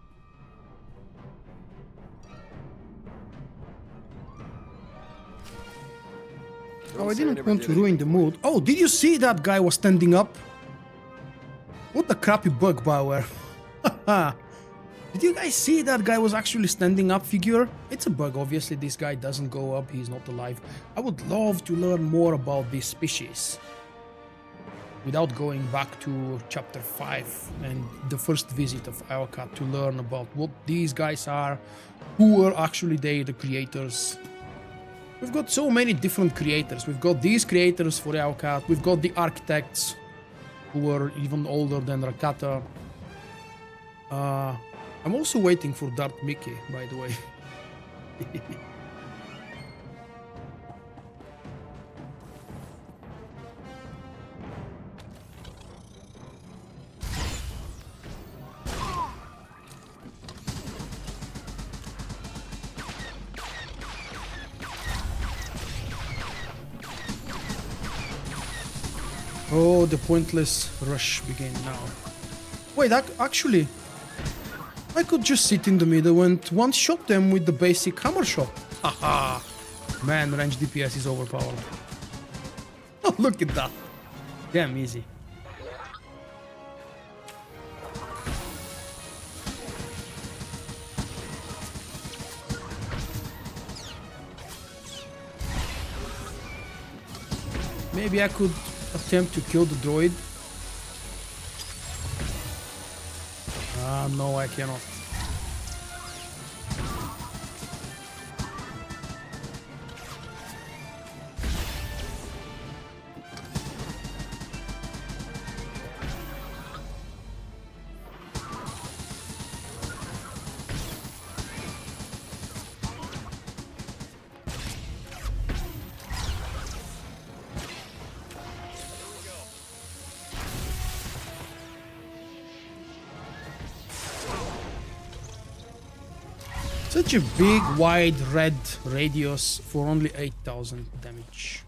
Oh, I didn't want to ruin the mood. Oh, did you see that guy was standing up? What a crappy bug, Bauer. Did you guys see that guy was actually standing up figure? It's a bug, obviously. This guy doesn't go up. He's not alive. I would love to learn more about this species. Without going back to chapter 5 and the first visit of Iokath to learn about what these guys are, who are actually they, the creators. We've got so many different creators. We've got these creators for Iokath. We've got the architects, who were even older than Rakata. I'm also waiting for Darth Mickey, by the way. Oh, the pointless rush begin now. Wait, actually, I could just sit in the middle and one-shot them with the basic hammer shot. Haha! Man, range DPS is overpowered. Oh, look at that. Damn easy. Maybe I could attempt to kill the droid. No, I cannot. Such a big, wide, red radius for only 8,000 damage.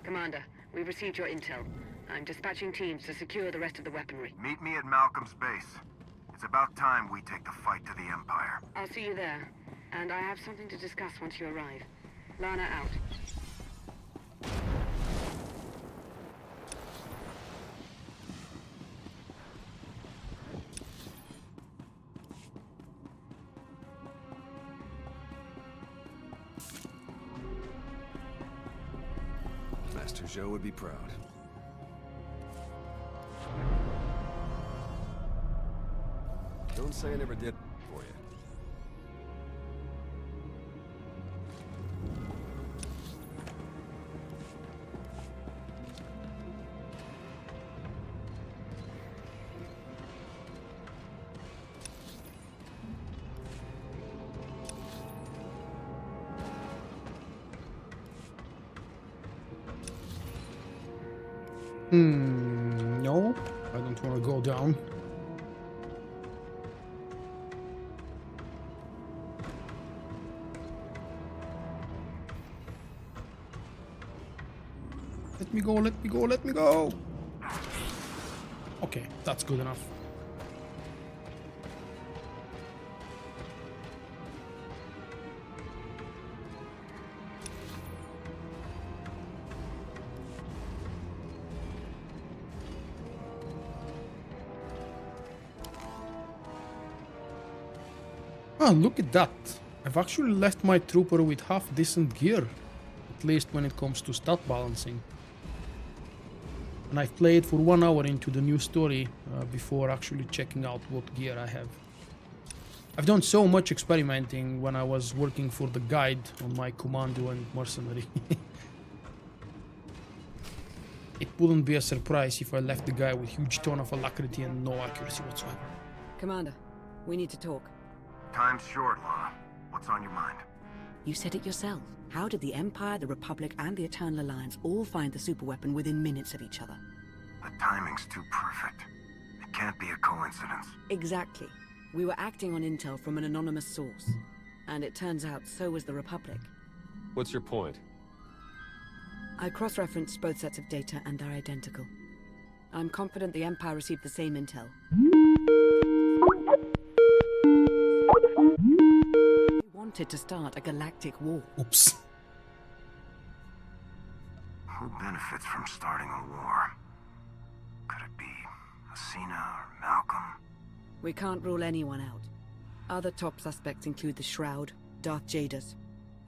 Commander, we've received your intel. I'm dispatching teams to secure the rest of the weaponry. Meet me at Malcolm's base. It's about time we take the fight to the Empire. I'll see you there. And I have something to discuss once you arrive. Lana out. Master Joe would be proud. Don't say I never did for you. No, I don't want to go down. Let me go, let me go, let me go. Okay, that's good enough. Ah, look at that. I've actually left my trooper with half decent gear. At least when it comes to stat balancing. And I've played for 1 hour into the new story before actually checking out what gear I have. I've done so much experimenting when I was working for the guide on my commando and mercenary. It wouldn't be a surprise if I left the guy with huge ton of alacrity and no accuracy whatsoever. Commander, we need to talk. Time's short, Lana. What's on your mind? You said it yourself. How did the Empire, the Republic, and the Eternal Alliance all find the superweapon within minutes of each other? The timing's too perfect. It can't be a coincidence. Exactly. We were acting on intel from an anonymous source. And it turns out so was the Republic. What's your point? I cross-referenced both sets of data and they're identical. I'm confident the Empire received the same intel. They wanted to start a galactic war. Oops. Who benefits from starting a war? Could it be Asina or Malcolm? We can't rule anyone out. Other top suspects include the Shroud, Darth Jadus,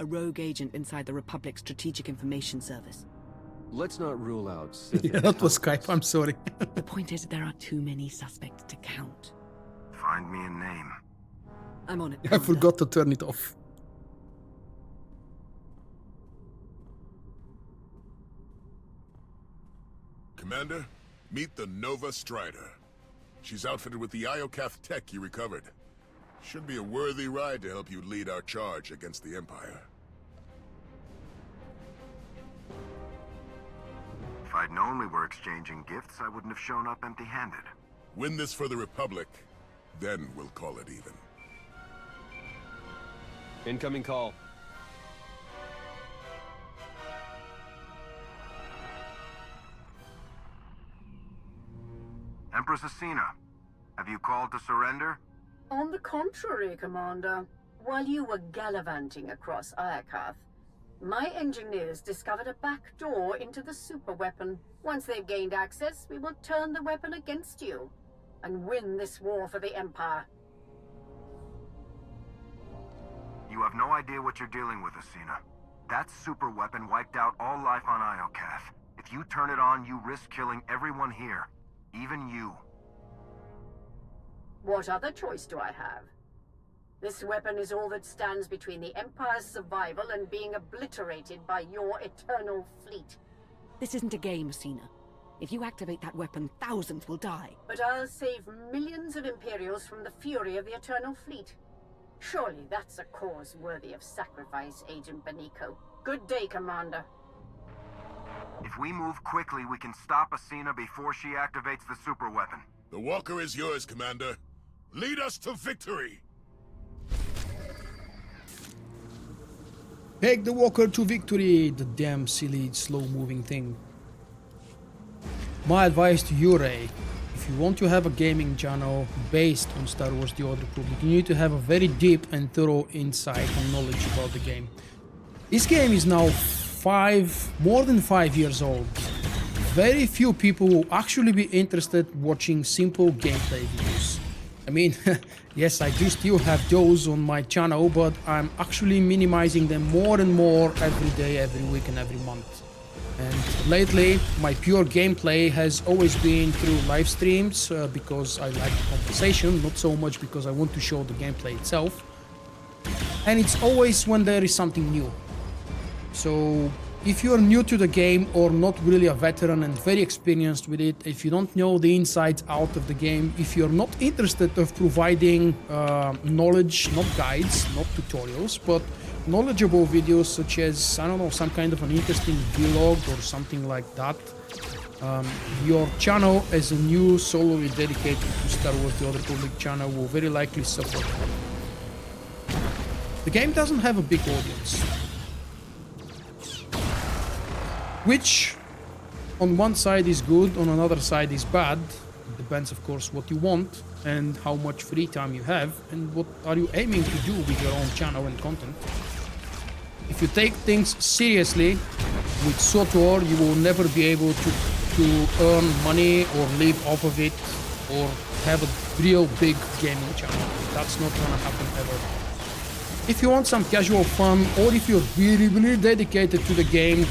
a rogue agent inside the Republic's Strategic Information Service. Let's not rule out Sith. Yeah, that was Skype, I'm sorry. The point is there are too many suspects to count. Find me a name. I'm on it. I forgot to turn it off. Commander, meet the Nova Strider. She's outfitted with the Iokath tech you recovered. Should be a worthy ride to help you lead our charge against the Empire. If I'd known we were exchanging gifts, I wouldn't have shown up empty-handed. Win this for the Republic, then we'll call it even. Incoming call. Empress Asina, have you called to surrender? On the contrary, Commander. While you were gallivanting across Iokath, my engineers discovered a back door into the superweapon. Once they've gained access, we will turn the weapon against you and win this war for the Empire. You have no idea what you're dealing with, Asina. That superweapon wiped out all life on Iokath. If you turn it on, you risk killing everyone here. Even you. What other choice do I have? This weapon is all that stands between the Empire's survival and being obliterated by your eternal fleet. This isn't a game, Asina. If you activate that weapon, thousands will die. But I'll save millions of Imperials from the fury of the Eternal Fleet. Surely that's a cause worthy of sacrifice, Agent Beniko. Good day, Commander. If we move quickly, we can stop Asina before she activates the super weapon. The walker is yours, Commander. Lead us to victory! Take the walker to victory, the damn silly slow-moving thing. My advice to you, Ray, if you want to have a gaming channel based on Star Wars The Old Republic, you need to have a very deep and thorough insight and knowledge about the game. This game is now more than 5 years old. Very few people will actually be interested watching simple gameplay videos. I mean, yes, I do still have those on my channel, but I'm actually minimizing them more and more every day, every week, and every month. And lately, my pure gameplay has always been through live streams because I like the conversation, not so much because I want to show the gameplay itself. And it's always when there is something new. So if you're new to the game or not really a veteran and very experienced with it, if you don't know the insides out of the game, if you're not interested of providing knowledge, not guides, not tutorials, but knowledgeable videos such as, I don't know, some kind of an interesting vlog or something like that, your channel as a new solely dedicated to Star Wars The Old Republic channel will very likely suffer. The game doesn't have a big audience, which on one side is good, on another side is bad. It depends, of course, what you want and how much free time you have and what are you aiming to do with your own channel and content. If you take things seriously with SWTOR, you will never be able to earn money or live off of it or have a real big gaming channel. That's not gonna happen ever. If you want some casual fun or if you're really dedicated to the game,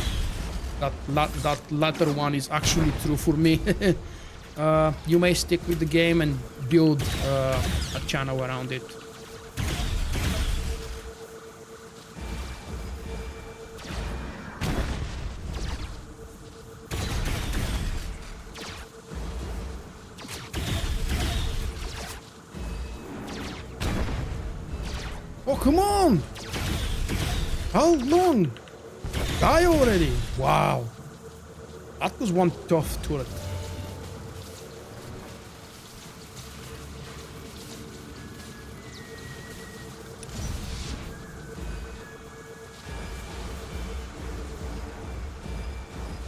that latter one is actually true for me. You may stick with the game and build a channel around it. Oh, come on! How long? Die already! Wow. That was one tough turret.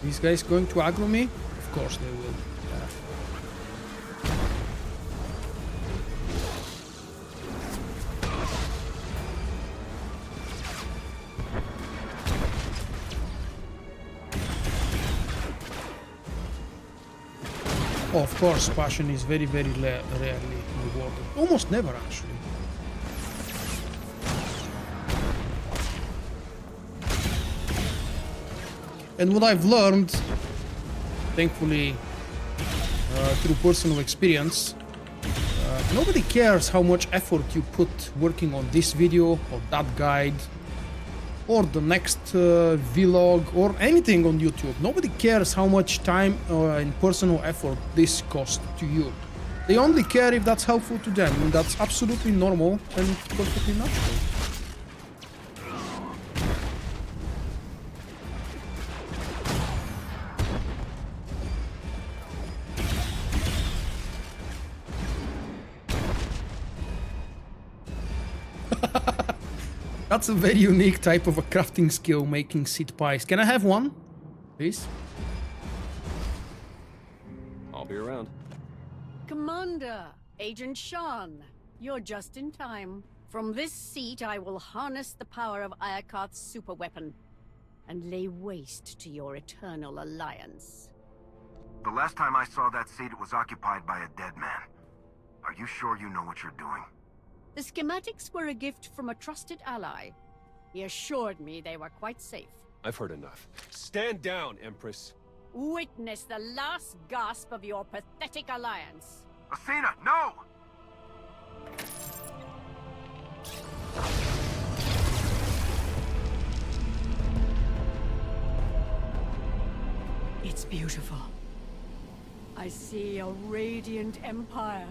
These guys going to aggro me? Of course they will. Oh, of course, passion is very rarely rewarded. Almost never, actually. And what I've learned, thankfully, through personal experience, nobody cares how much effort you put working on this video or that guide or the next vlog or anything on YouTube. Nobody cares how much time and personal effort this costs to you. They only care if that's helpful to them, and that's absolutely normal and perfectly natural. That's a very unique type of a crafting skill, making seed pies. Can I have one, please? I'll be around. Commander, Agent Shan, you're just in time. From this seat, I will harness the power of Iokath's superweapon and lay waste to your eternal alliance. The last time I saw that seat, it was occupied by a dead man. Are you sure you know what you're doing? The schematics were a gift from a trusted ally. He assured me they were quite safe. I've heard enough. Stand down, Empress. Witness the last gasp of your pathetic alliance. Asina, no! It's beautiful. I see a radiant empire,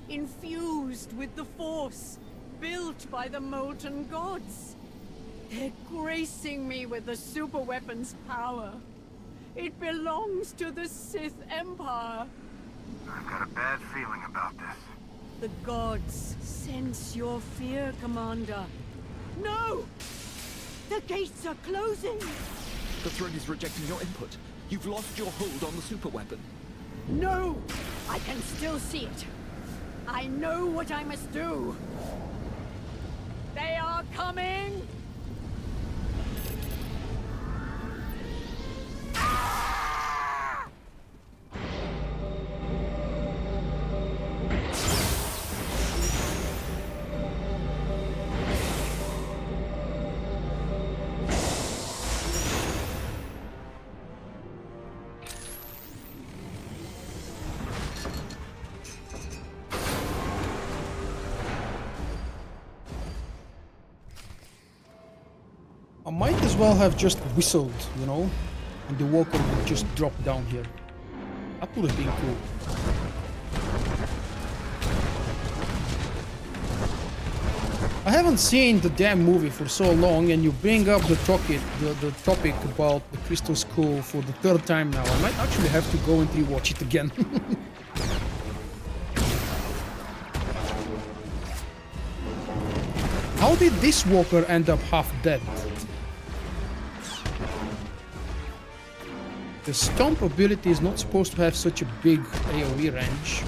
infused with the Force, built by the molten gods. They're gracing me with the superweapon's power. It belongs to the Sith Empire. I've got a bad feeling about this. The gods sense your fear, Commander. No! The gates are closing! The throne is rejecting your input. You've lost your hold on the superweapon. No! I can still see it. I know what I must do. They are coming! I might as well have just whistled, you know, and the walker would just drop down here. That would have been cool. I haven't seen the damn movie for so long, and you bring up the topic about the Crystal Skull for the third time now. I might actually have to go and rewatch it again. How did this walker end up half dead? The stomp ability is not supposed to have such a big AoE range.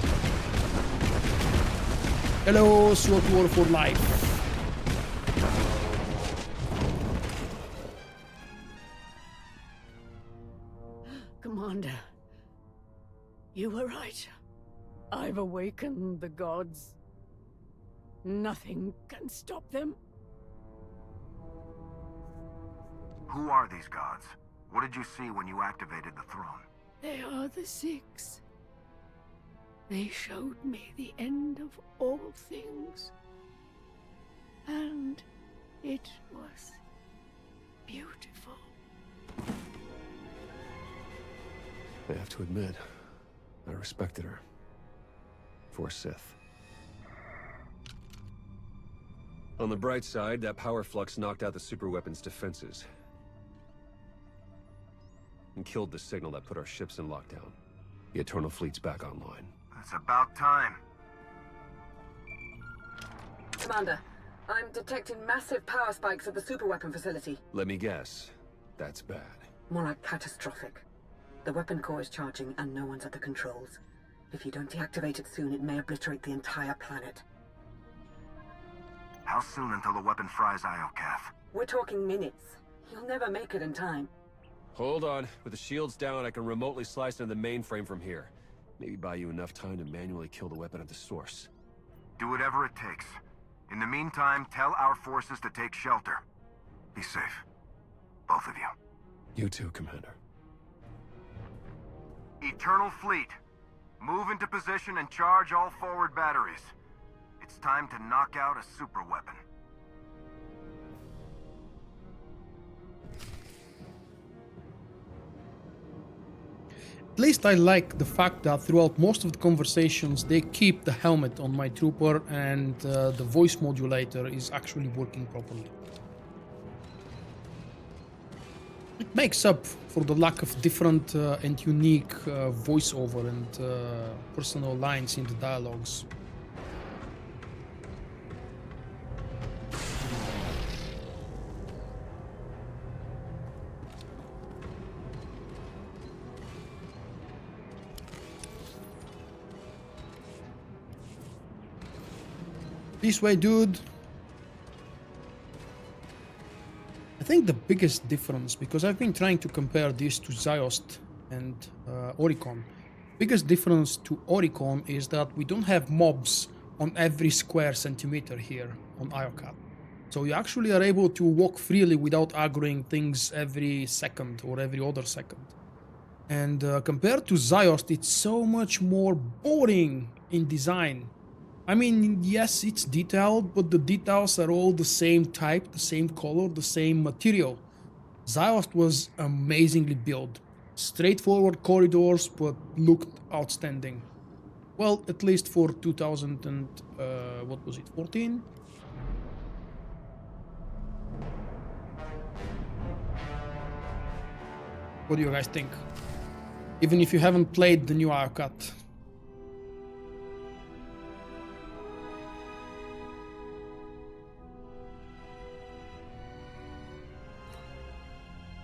Hello, SWTOR for life. Commander, you were right. I've awakened the gods. Nothing can stop them. Who are these gods? What did you see when you activated the throne? They are the Six. They showed me the end of all things. And it was beautiful. I have to admit, I respected her. For Sith. On the bright side, that power flux knocked out the superweapon's defenses. And killed the signal that put our ships in lockdown. The Eternal Fleet's back online. It's about time. Commander, I'm detecting massive power spikes at the superweapon facility. Let me guess. That's bad. More like catastrophic. The weapon core is charging and no one's at the controls. If you don't deactivate it soon, it may obliterate the entire planet. How soon until the weapon fries Iokath? We're talking minutes. You'll never make it in time. Hold on. With the shields down, I can remotely slice into the mainframe from here. Maybe buy you enough time to manually kill the weapon at the source. Do whatever it takes. In the meantime, tell our forces to take shelter. Be safe. Both of you. You too, Commander. Eternal Fleet. Move into position and charge all forward batteries. It's time to knock out a superweapon. At least I like the fact that throughout most of the conversations they keep the helmet on my trooper and the voice modulator is actually working properly. It makes up for the lack of different and unique voiceover and personal lines in the dialogues. This way, dude. I think the biggest difference, because I've been trying to compare this to Ziost and Oricon. Biggest difference to Oricon is that we don't have mobs on every square centimeter here on Iokath. So you actually are able to walk freely without aggroing things every second or every other second. And compared to Ziost, it's so much more boring in design. I mean, yes, it's detailed, but the details are all the same type, the same color, the same material. Ziost was amazingly built. Straightforward corridors, but looked outstanding. Well, at least for 2000 and, what was it, 14? What do you guys think? Even if you haven't played the new Iokath.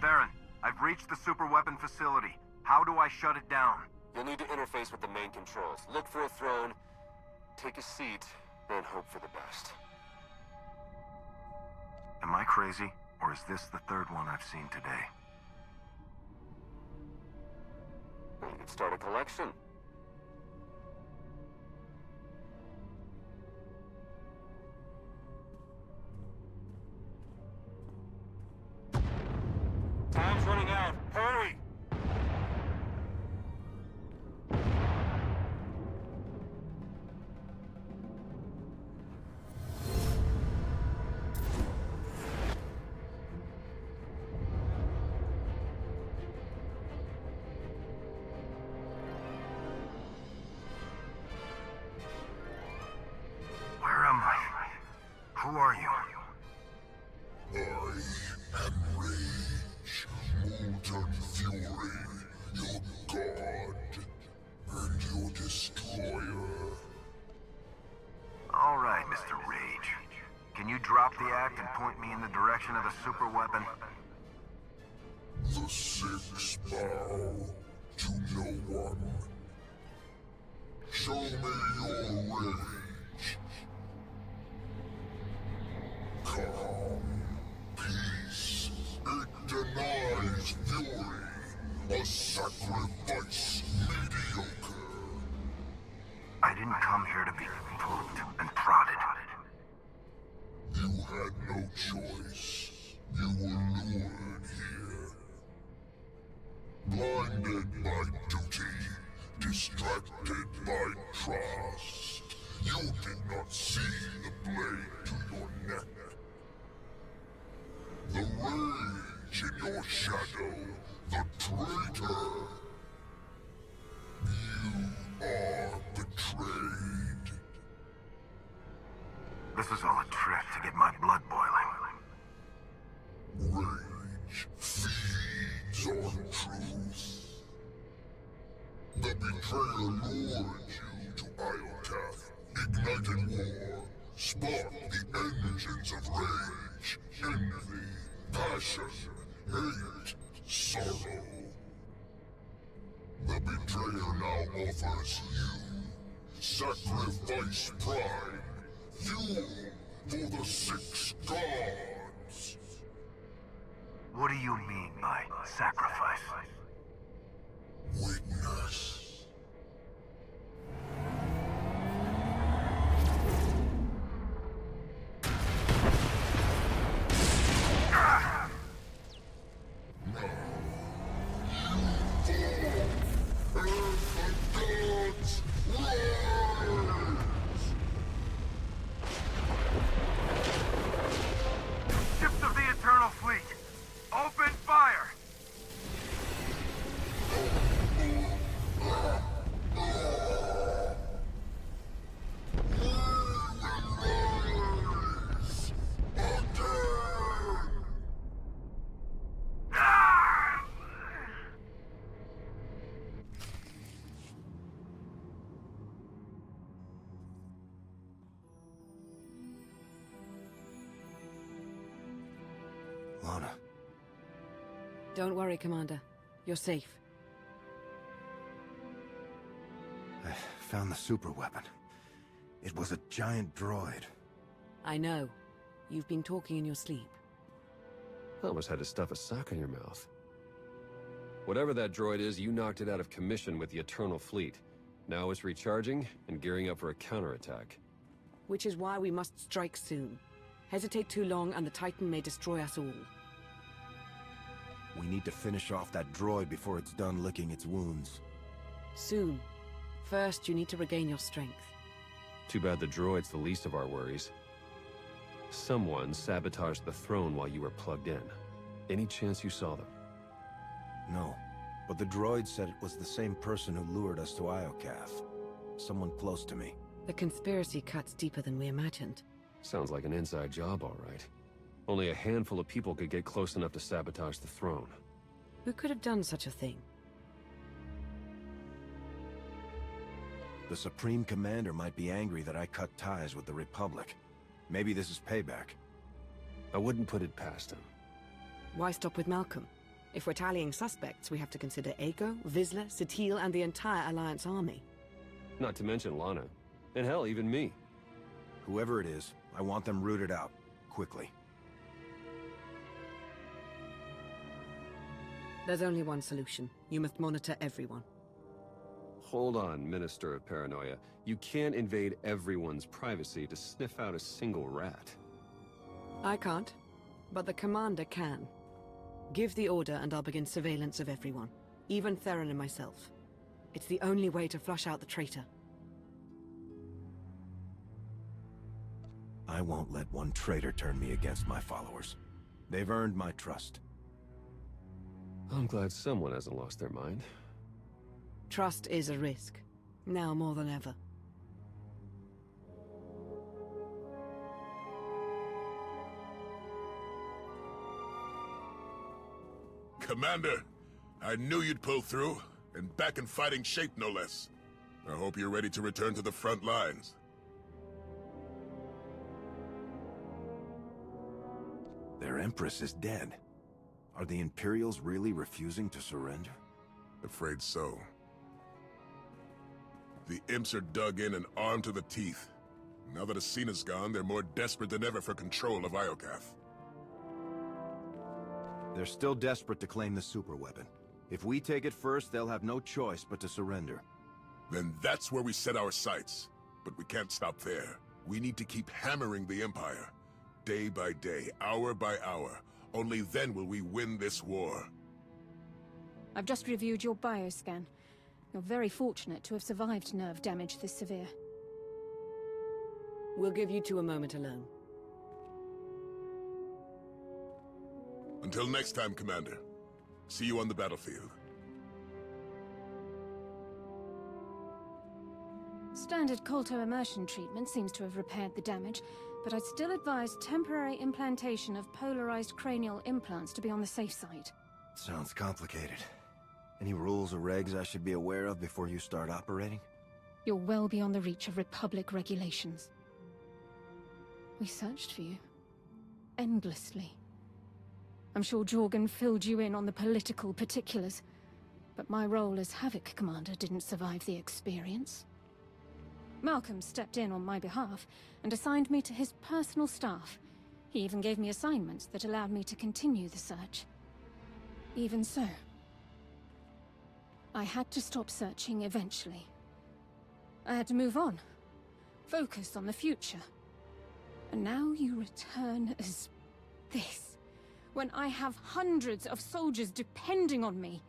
Baron, I've reached the super weapon facility. How do I shut it down? You'll need to interface with the main controls. Look for a throne, take a seat, and hope for the best. Am I crazy, or is this the third one I've seen today? You could start a collection. Time's running out. Hurry! Where am I? Who are you? I am Rage, Molten Fury, your god, and your destroyer. All right, Mr. Rage. Can you drop the act and point me in the direction of the super weapon? The six bow to no one. Show me your rage. Calm, peace. It denies fury. A sacrifice mediocre. I didn't come here to be poked and prodded. You had no choice. You were lured here. Blinded by duty, distracted by trust. You did not see the blade to your neck. The rage in your shadow, the traitor. You are betrayed. This is all a trick to get my blood boiling. Rage feeds on truth. The betrayer lured you to Iokath, ignited war, sparked the engines of rage, envy, passion, hate, sorrow. The betrayer now offers you sacrifice pride, fuel for the six gods. What do you mean by sacrifice? Witness. Ships of the Eternal Fleet, open fire! Lana. Don't worry, Commander. You're safe. I found the super weapon. It was a giant droid. I know. You've been talking in your sleep. I almost had to stuff a sock in your mouth. Whatever that droid is, you knocked it out of commission with the Eternal Fleet. Now it's recharging and gearing up for a counterattack. Which is why we must strike soon. Hesitate too long and the Titan may destroy us all. We need to finish off that droid before it's done licking its wounds. Soon. First, you need to regain your strength. Too bad the droid's the least of our worries. Someone sabotaged the throne while you were plugged in. Any chance you saw them? No, but the droid said it was the same person who lured us to Iokath. Someone close to me. The conspiracy cuts deeper than we imagined. Sounds like an inside job, all right. Only a handful of people could get close enough to sabotage the throne. Who could have done such a thing? The Supreme Commander might be angry that I cut ties with the Republic. Maybe this is payback. I wouldn't put it past him. Why stop with Malcolm? If we're tallying suspects, we have to consider Aiko, Vizsla, Satil, and the entire Alliance army. Not to mention Lana. And hell, even me. Whoever it is, I want them rooted out. Quickly. There's only one solution. You must monitor everyone. Hold on, Minister of Paranoia. You can't invade everyone's privacy to sniff out a single rat. I can't, but the commander can. Give the order and I'll begin surveillance of everyone. Even Theron and myself. It's the only way to flush out the traitor. I won't let one traitor turn me against my followers. They've earned my trust. I'm glad someone hasn't lost their mind. Trust is a risk. Now more than ever. Commander, I knew you'd pull through, and back in fighting shape no less. I hope you're ready to return to the front lines. Their Empress is dead. Are the Imperials really refusing to surrender? Afraid so. The Imps are dug in and armed to the teeth. Now that Asina's gone, they're more desperate than ever for control of Iokath. They're still desperate to claim the superweapon. If we take it first, they'll have no choice but to surrender. Then that's where we set our sights. But we can't stop there. We need to keep hammering the Empire. Day by day, hour by hour. Only then will we win this war. I've just reviewed your bioscan. You're very fortunate to have survived nerve damage this severe. We'll give you two a moment alone. Until next time, Commander. See you on the battlefield. Standard Kolto immersion treatment seems to have repaired the damage, but I'd still advise temporary implantation of polarized cranial implants to be on the safe side. Sounds complicated. Any rules or regs I should be aware of before you start operating? You're well beyond the reach of Republic regulations. We searched for you. Endlessly. I'm sure Jorgen filled you in on the political particulars, but my role as Havoc Commander didn't survive the experience. Malcolm stepped in on my behalf and assigned me to his personal staff. He even gave me assignments that allowed me to continue the search. Even so, I had to stop searching eventually. I had to move on, focus on the future. And now you return as this, when I have hundreds of soldiers depending on me.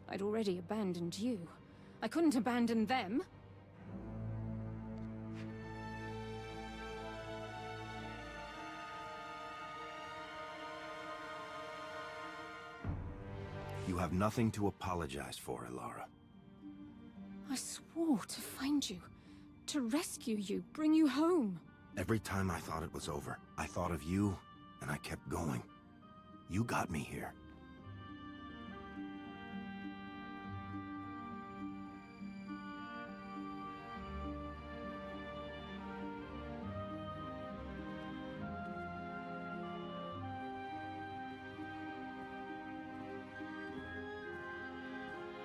I'd already abandoned you. I couldn't abandon them. You have nothing to apologize for, Elara. I swore to find you, to rescue you, bring you home. Every time I thought it was over, I thought of you, and I kept going. You got me here.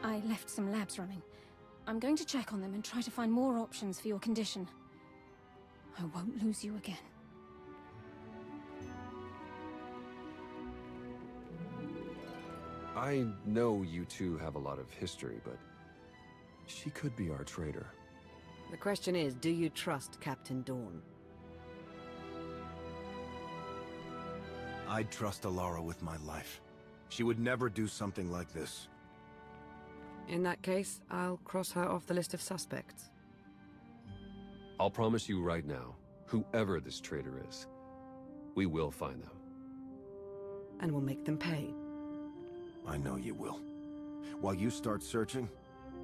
I left some labs running. I'm going to check on them and try to find more options for your condition. I won't lose you again. I know you two have a lot of history, but she could be our traitor. The question is, do you trust Captain Dawn? I'd trust Elara with my life. She would never do something like this. In that case, I'll cross her off the list of suspects. I'll promise you right now, whoever this traitor is, we will find them. And we'll make them pay. I know you will. While you start searching,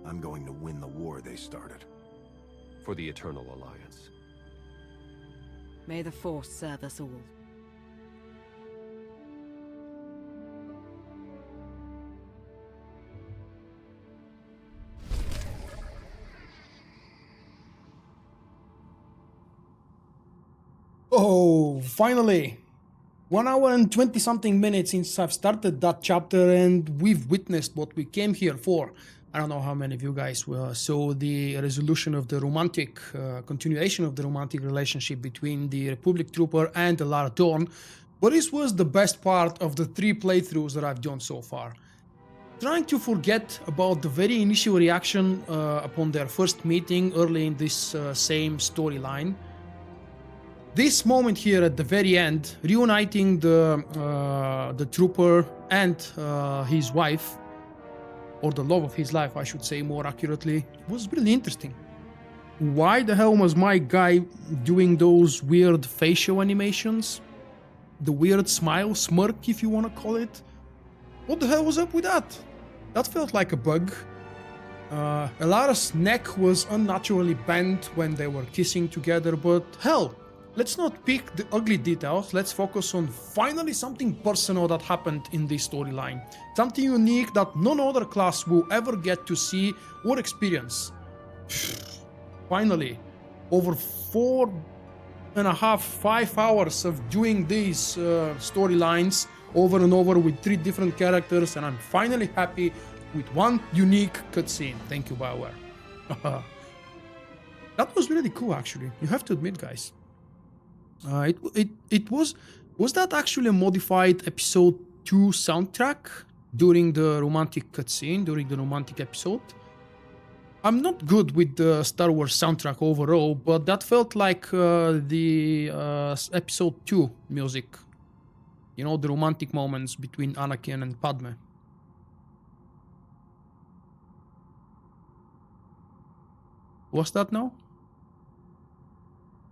I'm going to win the war they started. For the Eternal Alliance. May the Force serve us all. finally, 1 hour and 20 something minutes since I've started that chapter, and we've witnessed what we came here for. I don't know how many of you guys saw the resolution of the romantic, continuation of the romantic relationship between the Republic Trooper and Elara Dawn, but this was the best part of the 3 playthroughs that I've done so far. Trying to forget about the very initial reaction upon their first meeting early in this same storyline. This moment here at the very end, reuniting the trooper and his wife, or the love of his life, I should say more accurately, was really interesting. Why the hell was my guy doing those weird facial animations? The weird smile, smirk if you want to call it? What the hell was up with that? That felt like a bug. Elara's neck was unnaturally bent when they were kissing together, but hell, let's not pick the ugly details, let's focus on finally something personal that happened in this storyline. Something unique that none other class will ever get to see or experience. Finally, over 4.5, 5 hours of doing these storylines over and over with 3 different characters, and I'm finally happy with one unique cutscene. Thank you, BioWare. That was really cool, actually. You have to admit, guys. It was that actually a modified episode 2 soundtrack during the romantic cutscene, during the romantic episode? I'm not good with the Star Wars soundtrack overall, but that felt like the episode 2 music. You know, the romantic moments between Anakin and Padme. What's that now?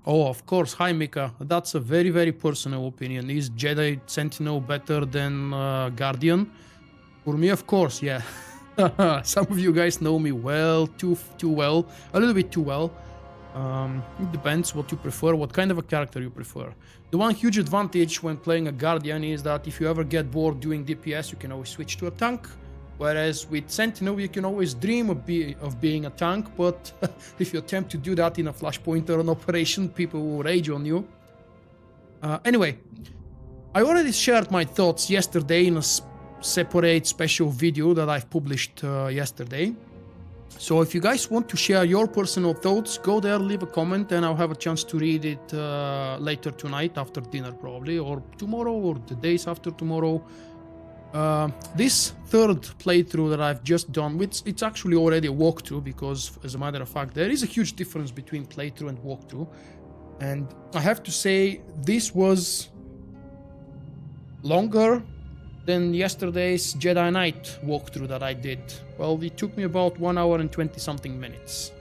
Oh, of course. Hi, Mika. That's a very, very personal opinion. Is Jedi Sentinel better than Guardian? For me, of course, yeah. Some of you guys know me well, too well, a little bit too well. It depends what you prefer, what kind of a character you prefer. The one huge advantage when playing a Guardian is that if you ever get bored doing DPS, you can always switch to a tank. Whereas with Sentinel, you can always dream of being a tank, but if you attempt to do that in a flashpoint or an operation, people will rage on you. Anyway, I already shared my thoughts yesterday in a separate special video that I've published yesterday. So if you guys want to share your personal thoughts, go there, leave a comment, and I'll have a chance to read it later tonight after dinner probably, or tomorrow, or the days after tomorrow. This third playthrough that I've just done, it's actually already a walkthrough, because as a matter of fact there is a huge difference between playthrough and walkthrough, and I have to say this was longer than yesterday's Jedi Knight walkthrough that I did. Well, it took me about 1 hour and 20 something minutes.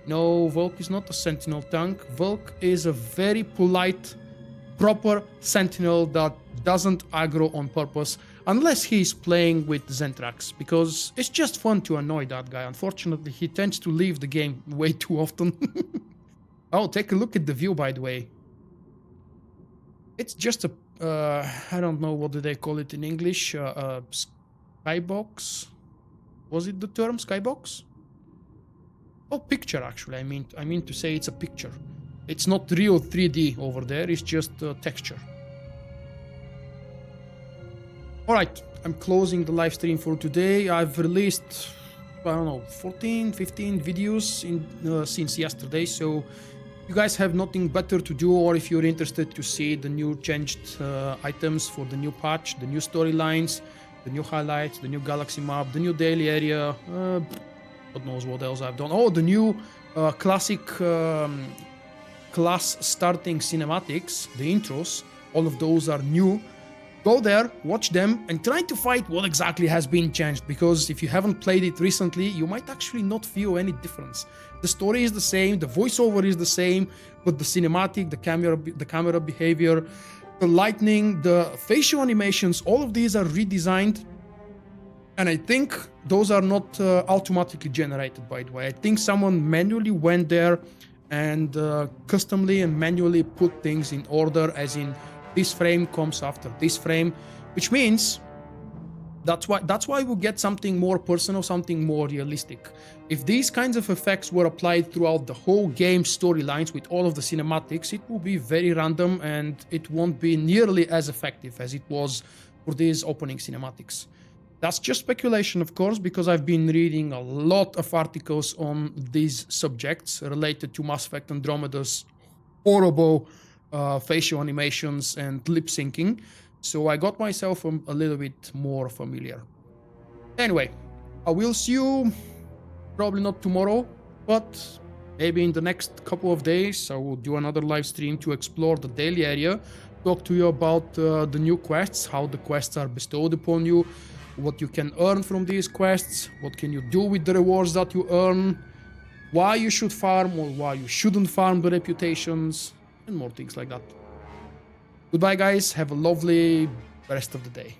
No, Vulkk is not a Sentinel tank. Vulkk is a very polite, proper Sentinel that doesn't aggro on purpose, unless he's playing with Zentrax, because it's just fun to annoy that guy. Unfortunately, he tends to leave the game way too often. Oh, take a look at the view, by the way. It's just a, I don't know, what do they call it in English? Skybox? Was it the term, skybox? Oh, picture, actually. I mean to say it's a picture. It's not real 3D over there, it's just texture. Alright, I'm closing the live stream for today. I've released, I don't know, 14, 15 videos since yesterday, so you guys have nothing better to do, or if you're interested to see the new changed items for the new patch, the new storylines, the new highlights, the new galaxy map, the new daily area, God knows what else I've done. Oh, the new classic class starting cinematics, the intros, all of those are new. Go there, watch them, and try to find what exactly has been changed, because if you haven't played it recently, you might actually not feel any difference. The story is the same, the voiceover is the same, but the cinematic, the camera behavior, the lighting, the facial animations, all of these are redesigned. And I think those are not automatically generated, by the way. I think someone manually went there and customly and manually put things in order, as in this frame comes after this frame, which means That's why we get something more personal, something more realistic. If these kinds of effects were applied throughout the whole game storylines with all of the cinematics, it will be very random and it won't be nearly as effective as it was for these opening cinematics. That's just speculation, of course, because I've been reading a lot of articles on these subjects related to Mass Effect Andromeda's horrible facial animations and lip syncing. So I got myself a little bit more familiar. Anyway, I will see you probably not tomorrow, but maybe in the next couple of days I will do another live stream to explore the daily area, talk to you about the new quests, how the quests are bestowed upon you, what you can earn from these quests, what can you do with the rewards that you earn, why you should farm or why you shouldn't farm the reputations, and more things like that. Goodbye, guys. Have a lovely rest of the day.